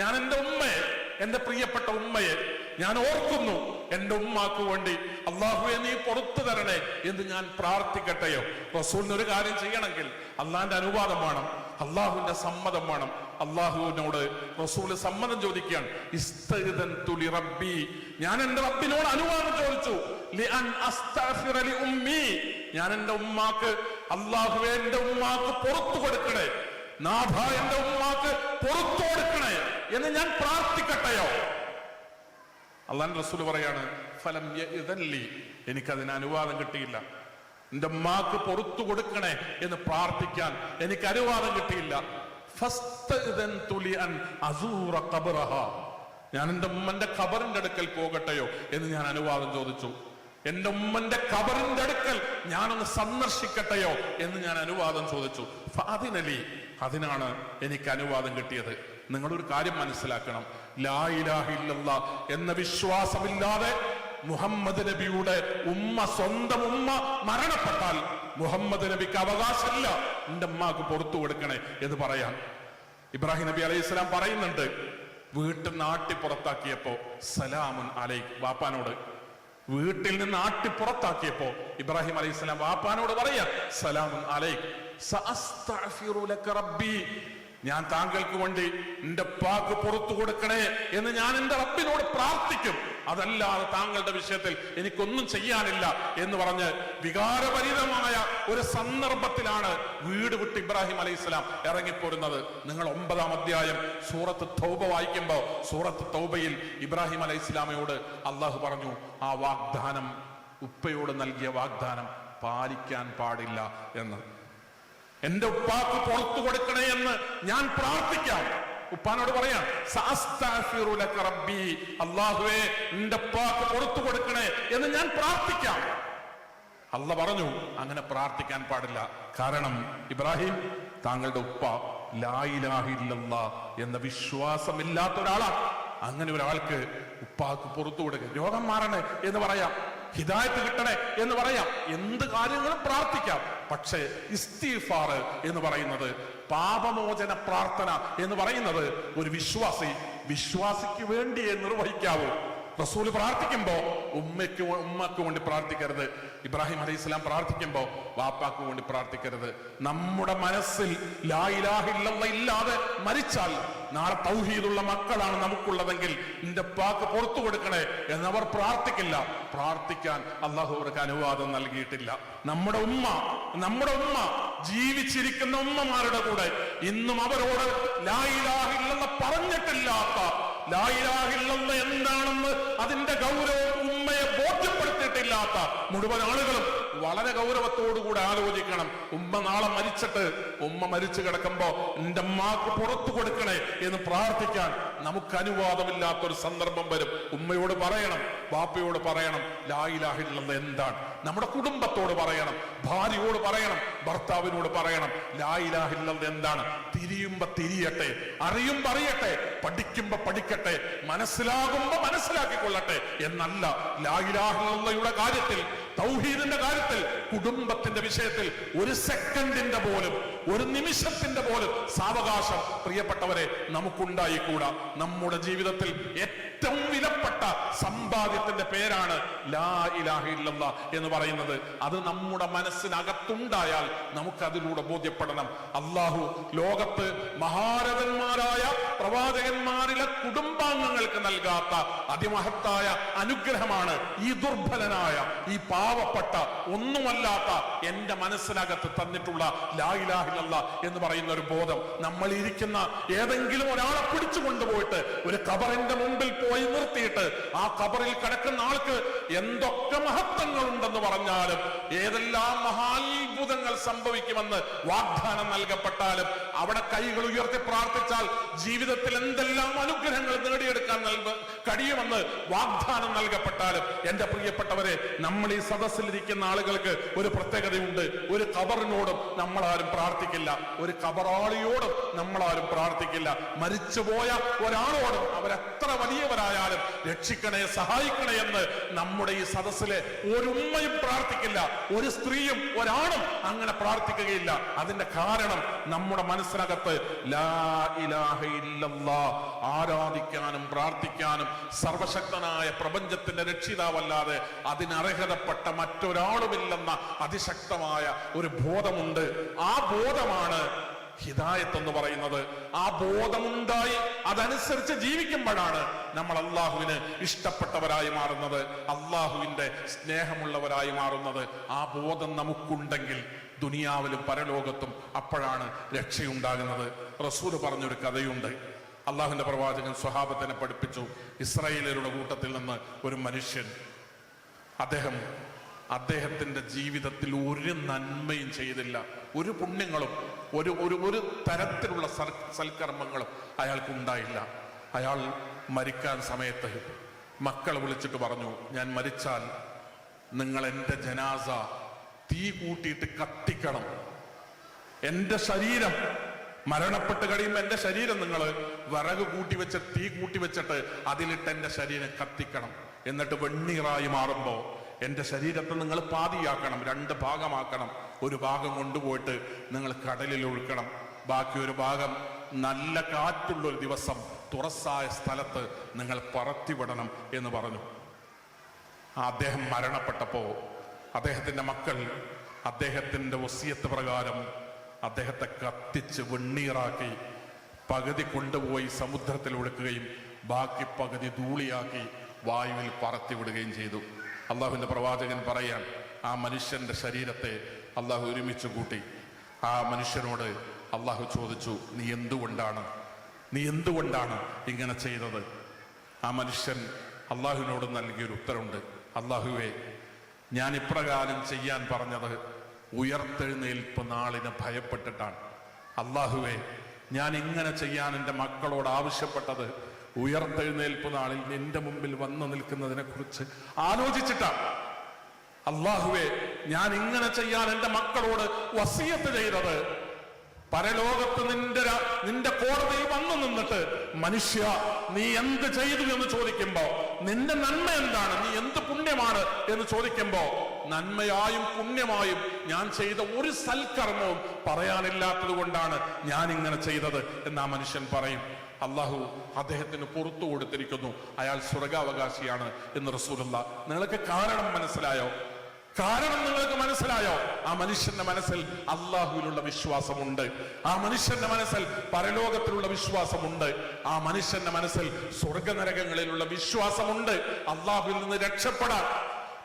ഞാൻ എന്റെ ഉമ്മയെ, എന്റെ പ്രിയപ്പെട്ട ഉമ്മയെ ഞാൻ ഓർക്കുന്നു, എന്റെ ഉമ്മാക്ക് വേണ്ടി അല്ലാഹുവേ നീ പുറത്തു തരണേ എന്ന് ഞാൻ പ്രാർത്ഥിക്കട്ടെയോ? റസൂലിന് ഒരു കാര്യം ചെയ്യണമെങ്കിൽ അള്ളാന്റെ അനുവാദം വേണം, അള്ളാഹുവിന്റെ സമ്മതം വേണം. അള്ളാഹുവിനോട് റസൂല് സമ്മതം ചോദിക്കുകയാണ്. ഇസ്തഗ്ദൻതു ലിറബ്ബി, ഞാൻ എന്റെ റബ്ബിനോട് അനുവാദം ചോദിച്ചു. ലിഅൻ അസ്തഗ്ഫിറ ലിഉമ്മി, ഞാൻ എന്റെ ഉമ്മാക്ക്, അല്ലാഹുവേ എന്റെ ഉമ്മാക്ക് പുറത്തു കൊടുക്കണേ, നാഥ എന്റെ ഉമ്മാക്ക് പുറത്തു കൊടുക്കണേ എന്ന് ഞാൻ പ്രാർത്ഥിക്കട്ടെയോ? അള്ളാഹുവിന്റെ റസൂല് പറയാണ്, ഫലം യഅ്ദൻലി, എനിക്കതിന് അനുവാദം കിട്ടിയില്ല. എന്റെ ഉമ്മാക്ക് പുറത്തു കൊടുക്കണേ എന്ന് പ്രാർത്ഥിക്കാൻ എനിക്ക് അനുവാദം കിട്ടിയില്ല. ഫസ്തഗ്ദൻതു ലിഅൻ അസൂറ ഖബറഹ, ഞാൻ എന്റെ ഉമ്മന്റെ ഖബറിന്റെ അടുക്കൽ പോകട്ടെയോ എന്ന് ഞാൻ അനുവാദം ചോദിച്ചു. എന്റെ ഉമ്മന്റെ ഖബറിന്റെ അടുക്കൽ ഞാനൊന്ന് സന്ദർശിക്കട്ടെയോ എന്ന് ഞാൻ അനുവാദം ചോദിച്ചു. ഫഅദിനലി, അതിനാണ് എനിക്ക് അനുവാദം കിട്ടിയത്. നിങ്ങളൊരു കാര്യം മനസ്സിലാക്കണം, ലാ ഇലാഹ ഇല്ലല്ലാഹ് എന്ന വിശ്വാസമില്ലാതെ മുഹമ്മദ് നബിയുടെ ഉമ്മ, സ്വന്തം ഉമ്മ മരണപ്പെട്ടാൽ മുഹമ്മദ് നബിക്ക് അവകാശമില്ല എന്റെ ഉമ്മാക്ക് പുറത്തു കൊടുക്കണേ എന്ന് പറയാൻ. ഇബ്രാഹിം നബി അലൈഹി സ്വലാം പറയുന്നുണ്ട്, വീട്ടിൽ നിന്ന് ആട്ടിപ്പുറത്താക്കിയപ്പോ സലാമുൻ അലൈക്, വാപ്പാനോട് വീട്ടിൽ നിന്ന് ആട്ടിപ്പുറത്താക്കിയപ്പോ ഇബ്രാഹിം അലൈഹി സ്വലാം വാപ്പാനോട് പറയാ, സലാമുൻ അലൈക് സഅസ്തഗ്ഫിറു ലക റബ്ബി, ഞാൻ താങ്കൾക്ക് വേണ്ടി എന്റെ ഉപ്പാക്ക് പുറത്തു കൊടുക്കണേ എന്ന് ഞാൻ എന്റെ റബ്ബിനോട് പ്രാർത്ഥിക്കും, അതല്ലാതെ താങ്കളുടെ വിഷയത്തിൽ എനിക്കൊന്നും ചെയ്യാനില്ല എന്ന് പറഞ്ഞ് വികാരഭരിതമായ ഒരു സന്ദർഭത്തിലാണ് വീട് വിട്ട് ഇബ്രാഹിം അലൈഹിസ്സലാം ഇറങ്ങിപ്പോരുന്നത്. നിങ്ങൾ 9-ാം അധ്യായം സൂറത്ത് തൗബ വായിക്കുമ്പോ സൂറത്ത് തൗബയിൽ ഇബ്രാഹിം അലൈഹിസ്സലാമയോട് അള്ളാഹു പറഞ്ഞു, ആ വാഗ്ദാനം, ഉപ്പയോട് നൽകിയ വാഗ്ദാനം പാലിക്കാൻ പാടില്ല എന്ന്. എന്റെ ഉപ്പാക്ക് പുറത്തു കൊടുക്കണേ എന്ന് ഞാൻ പ്രാർത്ഥിക്കാം. ഉപ്പാനോട് പറയാം, സഅസ്തഗ്ഫിറു ലക റബ്ബി, അല്ലാഹുവേ എന്റെ ഉപ്പാക്ക് പുറത്തു കൊടുക്കണേ എന്ന് ഞാൻ പ്രാർത്ഥിക്കാം. അല്ലാഹ് പറഞ്ഞു, അങ്ങനെ പ്രാർത്ഥിക്കാൻ പാടില്ല. കാരണം ഇബ്രാഹിം, താങ്കളുടെ ഉപ്പ ലാ ഇലാഹ ഇല്ലല്ലാഹ് എന്ന വിശ്വാസമില്ലാത്ത ഒരാളാണ്. അങ്ങനെ ഒരാൾക്ക് ഉപ്പാക്ക് പുറത്തു കൊടുക്കുക, രോഗം മാറണേ എന്ന് പറയാം, ഹിദായത്ത് കിട്ടണേ എന്ന് പറയാം, എന്ത് കാര്യങ്ങളും പ്രാർത്ഥിക്കാം. പക്ഷേ ഇസ്തിഗ്ഫാർ എന്ന് പറയുന്നത്, പാപമോചന പ്രാർത്ഥന എന്ന് പറയുന്നത് ഒരു വിശ്വാസിക്ക് വേണ്ടിയേ നിർവഹിക്കാവൂ. റസൂൽ പ്രാർത്ഥിക്കുമ്പോ ഉമ്മക്ക് വേണ്ടി പ്രാർത്ഥിക്കരുത്. ഇബ്രാഹിം അലൈഹിസ്സലാം പ്രാർത്ഥിക്കുമ്പോ വാപ്പാക്ക് വേണ്ടി പ്രാർത്ഥിക്കരുത്. നമ്മുടെ മനസ്സിൽ ലാ ഇലാഹ ഇല്ലല്ലാഹ് ഇല്ലാതെ മരിച്ചാൽ നാളെ തൗഹീദുള്ള മക്കളാണ് നമുക്കുള്ളതെങ്കിൽ നിന്റെ പാക്ക് പുറത്തു കൊടുക്കണേ എന്നവർ പ്രാർത്ഥിക്കില്ല. പ്രാർത്ഥിക്കാൻ അള്ളാഹു അവർക്ക് അനുവാദം നൽകിയിട്ടില്ല. നമ്മുടെ ഉമ്മ ജീവിച്ചിരിക്കുന്ന ഉമ്മമാരുടെ കൂടെ ഇന്നും അവരോട് ലാ ഇലാഹ ഇല്ലല്ലാഹ് പറഞ്ഞിട്ടില്ലാത്ത, ലാ ഇലാഹ ഇല്ലല്ലാഹ് എന്താണെന്ന് അതിന്റെ ഗൗരവം ഉമ്മയെ ബോധ്യപ്പെടുത്തിയിട്ടില്ലാത്ത മുഴുവൻ ആളുകളും വളരെ ഗൗരവത്തോടുകൂടെ ആലോചിക്കണം. ഉമ്മ നാളെ ഉമ്മ മരിച്ചു കിടക്കുമ്പോ എന്റെ അമ്മക്ക് പുറത്തു കൊടുക്കണേ എന്ന് പ്രാർത്ഥിക്കാൻ നമുക്ക് അനുവാദമില്ലാത്തൊരു സന്ദർഭം വരും. ഉമ്മയോട് പറയണം, വാപ്പയോട് പറയണം ലാ ഇലാഹ ഇല്ലല്ലാഹ് എന്താണ്. നമ്മുടെ കുടുംബത്തോട് പറയണം, ഭാര്യയോട് പറയണം, ഭർത്താവിനോട് പറയണം ലാ ഇലാഹ ഇല്ലല്ലാഹ് എന്താണ്. തിരിയുമ്പോ തിരിയട്ടെ, അറിയുമ്പോ അറിയട്ടെ, പഠിക്കുമ്പോ പഠിക്കട്ടെ, മനസ്സിലാകുമ്പോ മനസ്സിലാക്കിക്കൊള്ളട്ടെ എന്നല്ല. ലാ ഇലാഹ ഇല്ലല്ലാഹയുടെ കാര്യത്തിൽ, തൗഹീദിന്റെ കാര്യത്തിൽ, കുടുംബത്തിന്റെ വിഷയത്തിൽ ഒരു സെക്കൻഡിന്റെ പോലും, ഒരു നിമിഷത്തിന്റെ പോലും സാവകാശം പ്രിയപ്പെട്ടവരെ നമുക്കുണ്ടായിക്കൂടാ. നമ്മുടെ ജീവിതത്തിൽ ഏറ്റവും വിലപ്പെട്ട സമ്പാദ്യത്തിന്റെ പേരാണ് ലാ ഇലാഹ ഇല്ലല്ലാഹ് എന്ന് പറയുന്നത്. അത് നമ്മുടെ മനസ്സിനകത്തുണ്ടായാൽ നമുക്കതിലൂടെ ബോധ്യപ്പെടണം. അള്ളാഹു ലോകത്ത് മഹാരഥന്മാരായ പ്രവാചകന്മാരിലെ കുടുംബാംഗങ്ങൾക്ക് നൽകാത്ത അതിമഹത്തായ അനുഗ്രഹമാണ് ഈ ദുർബലനായ, ഈ പാവപ്പെട്ട, ഒന്നുമല്ലാത്ത എന്റെ മനസ്സിനകത്ത് തന്നിട്ടുള്ള ലാ ഇലാഹ ഇല്ലല്ലാഹ് എന്ന് പറയുന്ന ഒരു ബോധം. നമ്മൾ ഇരിക്കുന്ന ഏതെങ്കിലും ഒരാളെ പിടിച്ചു കൊണ്ടുപോയിട്ട് ഒരു ഖബറിന്റെ മുമ്പിൽ പോയി നിർത്തിയിട്ട് ആ ഖബറിൽ കിടക്കുന്ന ആൾക്ക് എന്തൊക്കെ മഹത്വങ്ങൾ ഉണ്ടെന്ന് പറഞ്ഞാലും, ഏതെല്ലാം മഹാത്ഭുതങ്ങൾ സംഭവിക്കുമെന്ന് വാഗ്ദാനം നൽകപ്പെട്ടാലും, അവിടെ കൈകൾ ഉയർത്തി പ്രാർത്ഥിച്ചാൽ ജീവിതത്തിൽ എന്തെല്ലാം അനുഗ്രഹങ്ങൾ നേടിയെടുക്കാൻ കഴിയുമെന്ന് വാഗ്ദാനം നൽകപ്പെട്ടാലും, എന്റെ പ്രിയപ്പെട്ടവരെ, നമ്മൾ ഈ സദസ്സിലിരിക്കുന്ന ആളുകൾക്ക് ഒരു പ്രത്യേകതയുണ്ട്. ഒരു ഖബറിനോടും നമ്മളാരും പ്രാർത്ഥിക്കില്ല, ഒരു ഖബറാളിയോടും നമ്മളാരും പ്രാർത്ഥിക്കില്ല. മരിച്ചുപോയ ഒരാളോടും അവരെത്ര വലിയവരായാലും രക്ഷിക്കണേ, സഹായിക്കണേ എന്ന് നമ്മുടെ ഈ സദസ്സിലെ ഒരു ഉമ്മയും പ്രാർത്ഥിക്കില്ല, ഒരു സ്ത്രീയും ഒരാണും അങ്ങനെ പ്രാർത്ഥിക്കുകയില്ല. അതിന്റെ കാരണം നമ്മുടെ മനസ്സിനകത്ത് ലാ ഇലാഹ ഇല്ലല്ലാഹ്, ആരാധിക്കാനും പ്രാർത്ഥിക്കാനും സർവശക്തനായ പ്രപഞ്ചത്തിന്റെ രക്ഷിതാവല്ലാതെ അതിനർഹതപ്പെട്ട മറ്റൊരാളുമില്ലെന്ന അതിശക്തമായ ഒരു ബോധമുണ്ട്. ആ ബോധമാണ് ഹിദായത്ത് എന്ന് പറയുന്നത്. ആ ബോധമുണ്ടായി അതനുസരിച്ച് ജീവിക്കുമ്പോഴാണ് നമ്മൾ അള്ളാഹുവിന് ഇഷ്ടപ്പെട്ടവരായി മാറുന്നത്, അള്ളാഹുവിന്റെ സ്നേഹമുള്ളവരായി മാറുന്നത്. ആ ബോധം നമുക്കുണ്ടെങ്കിൽ ദുനിയാവിലും പരലോകത്തും അപ്പോഴാണ് രക്ഷയുണ്ടാകുന്നത്. റസൂല് പറഞ്ഞൊരു കഥയുണ്ട്. അള്ളാഹുവിന്റെ പ്രവാചകൻ സ്വഹാബത്തിനെ പഠിപ്പിച്ചു. ഇസ്രായേലരുടെ കൂട്ടത്തിൽ നിന്ന് ഒരു മനുഷ്യൻ, അദ്ദേഹത്തിന്റെ ജീവിതത്തിൽ ഒരു നന്മയും ചെയ്തില്ല, ഒരു പുണ്യങ്ങളും ഒരു തരത്തിലുള്ള സൽക്കർമ്മങ്ങളും അയാൾക്ക് ഉണ്ടായില്ല. അയാൾ മരിക്കാൻ സമയത്ത് മക്കൾ വിളിച്ചിട്ട് പറഞ്ഞു, ഞാൻ മരിച്ചാൽ നിങ്ങൾ എൻ്റെ ജനാസ തീ കൂട്ടിയിട്ട് കത്തിക്കണം. എൻ്റെ ശരീരം മരണപ്പെട്ട് കഴിയുമ്പോൾ എൻ്റെ ശരീരം നിങ്ങൾ വിറക് കൂട്ടി വെച്ച് തീ കൂട്ടി വെച്ചിട്ട് അതിലിട്ട് എൻ്റെ ശരീരം കത്തിക്കണം. എന്നിട്ട് വെണ്ണീറായി മാറുമ്പോൾ എൻ്റെ ശരീരത്തെ നിങ്ങൾ പാതിയാക്കണം, 2 ഭാഗമാക്കണം. ഒരു ഭാഗം കൊണ്ടുപോയിട്ട് നിങ്ങൾ കടലിൽ ഒഴുക്കണം, ബാക്കി ഒരു ഭാഗം നല്ല കാറ്റുള്ളൊരു ദിവസം തുറസായ സ്ഥലത്ത് നിങ്ങൾ പറത്തിവിടണം എന്ന് പറഞ്ഞു. അദ്ദേഹം മരണപ്പെട്ടപ്പോ അദ്ദേഹത്തിന്റെ മക്കൾ അദ്ദേഹത്തിന്റെ വസിയത്ത് പ്രകാരം അദ്ദേഹത്തെ കത്തിച്ച് വെണ്ണീറാക്കി പകുതി കൊണ്ടുപോയി സമുദ്രത്തിൽ ഒഴുക്കുകയും ബാക്കി പകുതി ധൂളിയാക്കി വായുവിൽ പറത്തിവിടുകയും ചെയ്തു. അള്ളാഹുവിന്റെ പ്രവാചകൻ പറയാൻ, ആ മനുഷ്യന്റെ ശരീരത്തെ അള്ളാഹു ഒരുമിച്ച് കൂട്ടി. ആ മനുഷ്യനോട് അള്ളാഹു ചോദിച്ചു, നീ എന്തുകൊണ്ടാണ് ഇങ്ങനെ ചെയ്തത്? ആ മനുഷ്യൻ അള്ളാഹുവിനോട് നൽകിയൊരു ഉത്തരവുണ്ട്. അള്ളാഹുവേ, ഞാൻ ഇപ്രകാരം ചെയ്യാൻ പറഞ്ഞത് ഉയർത്തെഴുന്നേൽപ്പ് നാളിനെ ഭയപ്പെട്ടിട്ടാണ്. അള്ളാഹുവേ, ഞാൻ ഇങ്ങനെ ചെയ്യാൻ എൻ്റെ മക്കളോട് ആവശ്യപ്പെട്ടത് ഉയർത്തെഴുന്നേൽപ്പ് നാളിൽ നിന്റെ മുമ്പിൽ വന്നു നിൽക്കുന്നതിനെ കുറിച്ച് ആലോചിച്ചിട്ടാണ്. അള്ളാഹുവേ, ഞാൻ ഇങ്ങനെ ചെയ്യാൻ എൻ്റെ മക്കളോട് വസിയത്ത് ചെയ്തത് പരലോകത്ത് നിന്റെ കോടതിയിൽ വന്നു നിന്നിട്ട്, മനുഷ്യ നീ എന്ത് ചെയ്തു എന്ന് ചോദിക്കുമ്പോ, നിന്റെ നന്മ എന്താണ്, നീ എന്ത് പുണ്യമാണ് എന്ന് ചോദിക്കുമ്പോ, നന്മയായും പുണ്യമായും ഞാൻ ചെയ്ത ഒരു സൽക്കർമ്മവും പറയാനില്ലാത്തത് കൊണ്ടാണ് ഞാൻ ഇങ്ങനെ ചെയ്തത് എന്ന് ആ മനുഷ്യൻ പറയും. അള്ളാഹു അദ്ദേഹത്തിന് പുറത്തു കൊടുത്തിരിക്കുന്നു, അയാൾ സ്വർഗാവകാശിയാണ് എന്ന് റസൂലുള്ള. നിങ്ങൾക്ക് കാരണം മനസ്സിലായോ? കാരണം നിങ്ങൾക്ക് മനസ്സിലായോ? ആ മനുഷ്യന്റെ മനസ്സിൽ അള്ളാഹുവിലുള്ള വിശ്വാസമുണ്ട്, ആ മനുഷ്യന്റെ മനസ്സിൽ പരലോകത്തിലുള്ള വിശ്വാസമുണ്ട്, ആ മനുഷ്യന്റെ മനസ്സിൽ സ്വർഗനരകങ്ങളിലുള്ള വിശ്വാസമുണ്ട്. അള്ളാഹുവിൽ നിന്ന് രക്ഷപ്പെടാൻ,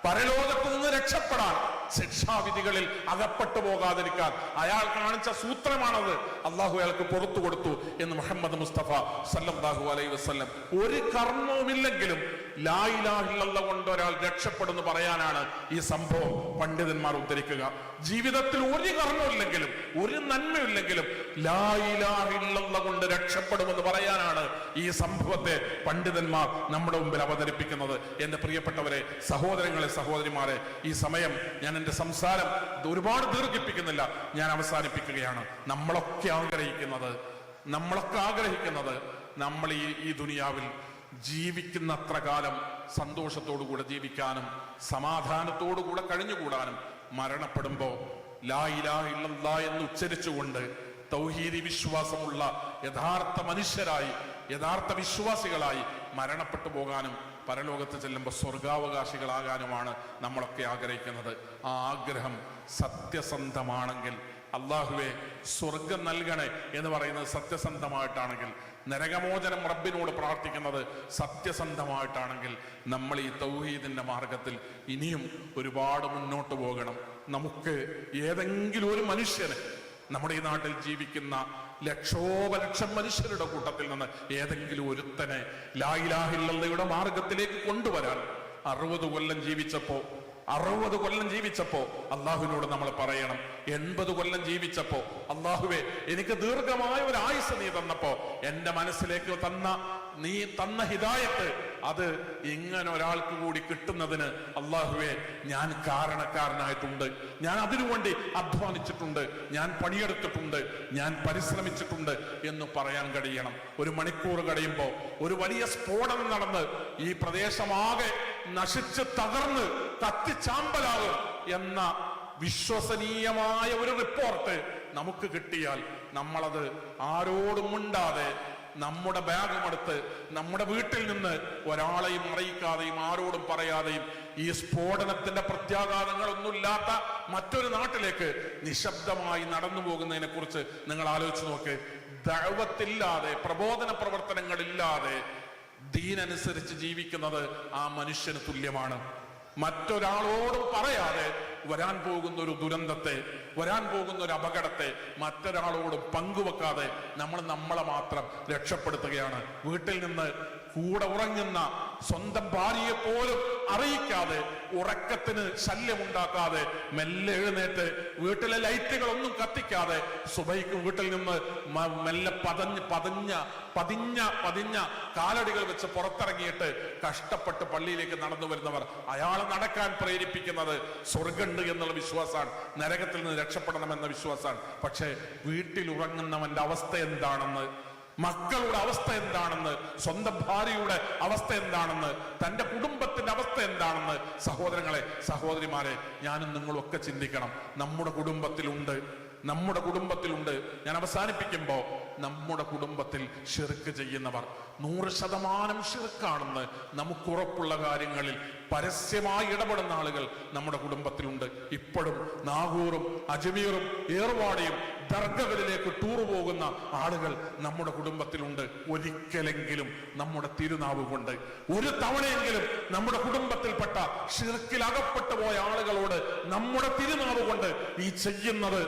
പരലോകത്ത് നിന്ന് രക്ഷപ്പെടാൻ, ശിക്ഷാവിധികളിൽ അകപ്പെട്ടു പോകാതിരിക്കാൻ അയാൾ കാണിച്ച സൂത്രമാണത്. അള്ളാഹു അയാൾക്ക് പുറത്തു കൊടുത്തു എന്ന് മുഹമ്മദ് മുസ്തഫ സല്ലല്ലാഹു അലൈഹി വസല്ലം. ഒരു കർമ്മവുമില്ലെങ്കിലും ലാ ഇലാഹ ഇല്ലല്ലാഹ് കൊണ്ട് ഒരാൾ രക്ഷപ്പെടുന്നു പറയാനാണ് ഈ സംഭവം പണ്ഡിതന്മാർ ഉദ്ധരിക്കുക. ജീവിതത്തിൽ ഒരു കർമ്മമില്ലെങ്കിലും ഒരു നന്മയില്ലെങ്കിലും ലാ ഇലാഹ ഇല്ലല്ലാഹ് കൊണ്ട് രക്ഷപ്പെടുമെന്ന് പറയാനാണ് ഈ സംഭവത്തെ പണ്ഡിതന്മാർ നമ്മുടെ മുമ്പിൽ അവതരിപ്പിക്കുന്നത്. എന്റെ പ്രിയപ്പെട്ടവരെ, സഹോദരങ്ങളെ, സഹോദരിമാരെ, ഈ സമയം ഞാൻ എന്റെ സംസാരം ഒരുപാട് ദീർഘിപ്പിക്കുന്നില്ല, ഞാൻ അവസാനിപ്പിക്കുകയാണ്. നമ്മളൊക്കെ ആഗ്രഹിക്കുന്നത് നമ്മൾ ഈ ദുനിയാവിൽ ജീവിക്കുന്നത്ര കാലം സന്തോഷത്തോടുകൂടെ ജീവിക്കാനും സമാധാനത്തോടുകൂടെ കഴിഞ്ഞുകൂടാനും, മരണപ്പെടുമ്പോ ലാ ഇലാഹ ഇല്ലല്ലാഹ് എന്ന് ഉച്ചരിച്ചുകൊണ്ട് തൗഹീദി വിശ്വാസമുള്ള യഥാർത്ഥ മനുഷ്യരായി, യഥാർത്ഥ വിശ്വാസികളായി മരണപ്പെട്ടു പോകാനും പരലോകത്ത് ചെല്ലുമ്പോൾ സ്വർഗാവകാശികളാകാനുമാണ് നമ്മളൊക്കെ ആഗ്രഹിക്കുന്നത്. ആ ആഗ്രഹം സത്യസന്ധമാണെങ്കിൽ, അള്ളാഹുവെ സ്വർഗം നൽകണേ എന്ന് പറയുന്നത് സത്യസന്ധമായിട്ടാണെങ്കിൽ, നരകമോചനം റബ്ബിനോട് പ്രാർത്ഥിക്കുന്നത് സത്യസന്ധമായിട്ടാണെങ്കിൽ, നമ്മൾ ഈ തൗഹീദിന്റെ മാർഗത്തിൽ ഇനിയും ഒരുപാട് മുന്നോട്ട് പോകണം. നമുക്ക് ഏതെങ്കിലും ഒരു മനുഷ്യന്, നമ്മുടെ ഈ നാട്ടിൽ ജീവിക്കുന്ന ലക്ഷോപലക്ഷം മനുഷ്യരുടെ കൂട്ടത്തിൽ നിന്ന് ഏതെങ്കിലും ഒരുത്തനെ ലാ ഇലാഹ ഇല്ലല്ലാഹയുടെ മാർഗത്തിലേക്ക് കൊണ്ടുവരാൻ 60 കൊല്ലം ജീവിച്ചപ്പോ അള്ളാഹുവിനോട് നമ്മൾ പറയണം. 80 കൊല്ലം ജീവിച്ചപ്പോ, അള്ളാഹുവേ എനിക്ക് ദീർഘമായ ഒരു ആയുസ് നീ തന്നപ്പോ, എന്റെ മനസ്സിലേക്ക് നീ തന്ന ഹിദായത്ത് അത് ഇങ്ങനെ ഒരാൾക്ക് കൂടി കിട്ടുന്നതിന് അള്ളാഹുവേ ഞാൻ കാരണക്കാരനായിട്ടുണ്ട്, ഞാൻ അതിനുവേണ്ടി അധ്വാനിച്ചിട്ടുണ്ട്, ഞാൻ പണിയെടുത്തിട്ടുണ്ട്, ഞാൻ പരിശ്രമിച്ചിട്ടുണ്ട് എന്ന് പറയാൻ കഴിയണം. 1 മണിക്കൂർ കഴിയുമ്പോ ഒരു വലിയ സ്ഫോടനം നടന്ന് ഈ പ്രദേശമാകെ നശിച്ച് തകർന്ന് കത്തിച്ചാമ്പലാകും എന്ന വിശ്വസനീയമായ ഒരു റിപ്പോർട്ട് നമുക്ക് കിട്ടിയാൽ നമ്മളത് ആരോടും മിണ്ടാതെ നമ്മുടെ ബാഗുമെടുത്ത് നമ്മുടെ വീട്ടിൽ നിന്ന് ഒരാളെയും അറിയിക്കാതെയും ആരോടും പറയാതെയും ഈ സ്ഫോടനത്തിന്റെ പ്രത്യാഘാതങ്ങളൊന്നുമില്ലാത്ത മറ്റൊരു നാട്ടിലേക്ക് നിശബ്ദമായി നടന്നു പോകുന്നതിനെ കുറിച്ച് നിങ്ങൾ ആലോചിച്ച് നോക്ക്. ദഅവത്തില്ലാതെ, പ്രബോധന പ്രവർത്തനങ്ങളില്ലാതെ ദീനനുസരിച്ച് ജീവിക്കുന്നത് ആ മനുഷ്യന് തുല്യമാണ്. മറ്റൊരാളോടും പറയാതെ വരാൻ പോകുന്ന ഒരു ദുരന്തത്തെ, വരാൻ പോകുന്ന ഒരു അപകടത്തെ മറ്റൊരാളോടും പങ്കുവെക്കാതെ നമ്മളെ മാത്രം രക്ഷപ്പെടുത്തുകയാണ്. വീട്ടിൽ നിന്ന് കൂടെ ഉറങ്ങുന്ന സ്വന്തം ഭാര്യയെ പോലും അറിയിക്കാതെ, ഉറക്കത്തിന് ശല്യമുണ്ടാക്കാതെ മെല്ലെ എഴുന്നേറ്റ് വീട്ടിലെ ലൈറ്റുകളൊന്നും കത്തിക്കാതെ സുബഹിക്ക് വീട്ടിൽ നിന്ന് മെല്ലെ പതിഞ്ഞ കാലടികൾ വെച്ച് പുറത്തിറങ്ങിയിട്ട് കഷ്ടപ്പെട്ട് പള്ളിയിലേക്ക് നടന്നു വരുന്നവർ, അയാൾ നടക്കാൻ പ്രേരിപ്പിക്കുന്നത് സ്വർഗമുണ്ട് എന്നുള്ള വിശ്വാസമാണ്, നരകത്തിൽ നിന്ന് രക്ഷപ്പെടണമെന്ന വിശ്വാസമാണ്. പക്ഷേ വീട്ടിൽ ഉറങ്ങുന്നവന്റെ അവസ്ഥ എന്താണെന്ന്, മക്കളുടെ അവസ്ഥ എന്താണെന്ന്, സ്വന്തം ഭാര്യയുടെ അവസ്ഥ എന്താണെന്ന്, തന്റെ കുടുംബത്തിന്റെ അവസ്ഥ എന്താണെന്ന് സഹോദരങ്ങളെ, സഹോദരിമാരെ, ഞാനും നിങ്ങളും ഒക്കെ ചിന്തിക്കണം. നമ്മുടെ കുടുംബത്തിലുണ്ട്. ഞാൻ അവസാനിപ്പിക്കുമ്പോ, നമ്മുടെ കുടുംബത്തിൽ ശിർക്ക് ചെയ്യുന്നവർ 100% ശിർക്കാണെന്ന് നമുക്കുറപ്പുള്ള കാര്യങ്ങളിൽ പരസ്യമായി ഇടപെടുന്ന ആളുകൾ നമ്മുടെ കുടുംബത്തിലുണ്ട്. ഇപ്പോഴും നാഗൂറും അജ്മീറും ഏർവാടിയും ദർഗകളിലേക്ക് ടൂർ പോകുന്ന ആളുകൾ നമ്മുടെ കുടുംബത്തിലുണ്ട്. ഒരിക്കലെങ്കിലും നമ്മുടെ തിരുനാവ് കൊണ്ട്, ഒരു തവണയെങ്കിലും നമ്മുടെ കുടുംബത്തിൽപ്പെട്ട ശിർക്കിൽ അകപ്പെട്ടു പോയ ആളുകളോട് നമ്മുടെ തിരുനാവ് കൊണ്ട് ഈ ചെയ്യുന്നത്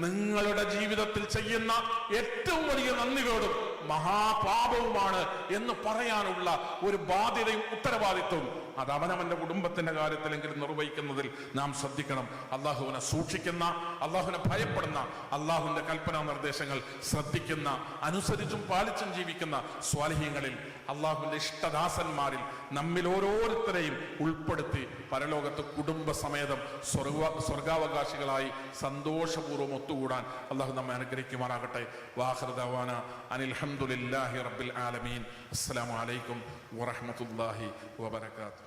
നിങ്ങളുടെ ജീവിതത്തിൽ ചെയ്യുന്ന ഏറ്റവും വലിയ നന്ദികേടും മഹാപാപവുമാണ് എന്ന് പറയാനുള്ള ഒരു ബാധ്യതയും ഉത്തരവാദിത്വവും അത് അവനവന്റെ കുടുംബത്തിന്റെ കാര്യത്തിലെങ്കിലും നിർവഹിക്കുന്നതിൽ നാം ശ്രദ്ധിക്കണം. അള്ളാഹുവിനെ സൂക്ഷിക്കുന്ന, അള്ളാഹുവിനെ ഭയപ്പെടുന്ന, അള്ളാഹുവിന്റെ കൽപ്പനാ നിർദ്ദേശങ്ങൾ ശ്രദ്ധിക്കുന്ന, അനുസരിച്ചും പാലിച്ചും ജീവിക്കുന്ന സ്വാലിഹീങ്ങളിൽ, അള്ളാഹുവിന്റെ ഇഷ്ടദാസന്മാരിൽ നമ്മിൽ ഓരോരുത്തരെയും ഉൾപ്പെടുത്തി പരലോകത്ത് കുടുംബസമേതം സ്വർഗാവകാശികളായി സന്തോഷപൂർവ്വം ഒത്തുകൂടാൻ അള്ളാഹു നമ്മെ അനുഗ്രഹിക്കുമാറാകട്ടെ. വാഖിറു ദഅവാന അനിൽ ഹംദുലില്ലാഹി റബ്ബിൽ ആലമീൻ. അസ്സലാമു അലൈക്കും വറഹ്മത്തുള്ളാഹി വബറകാതുഹു.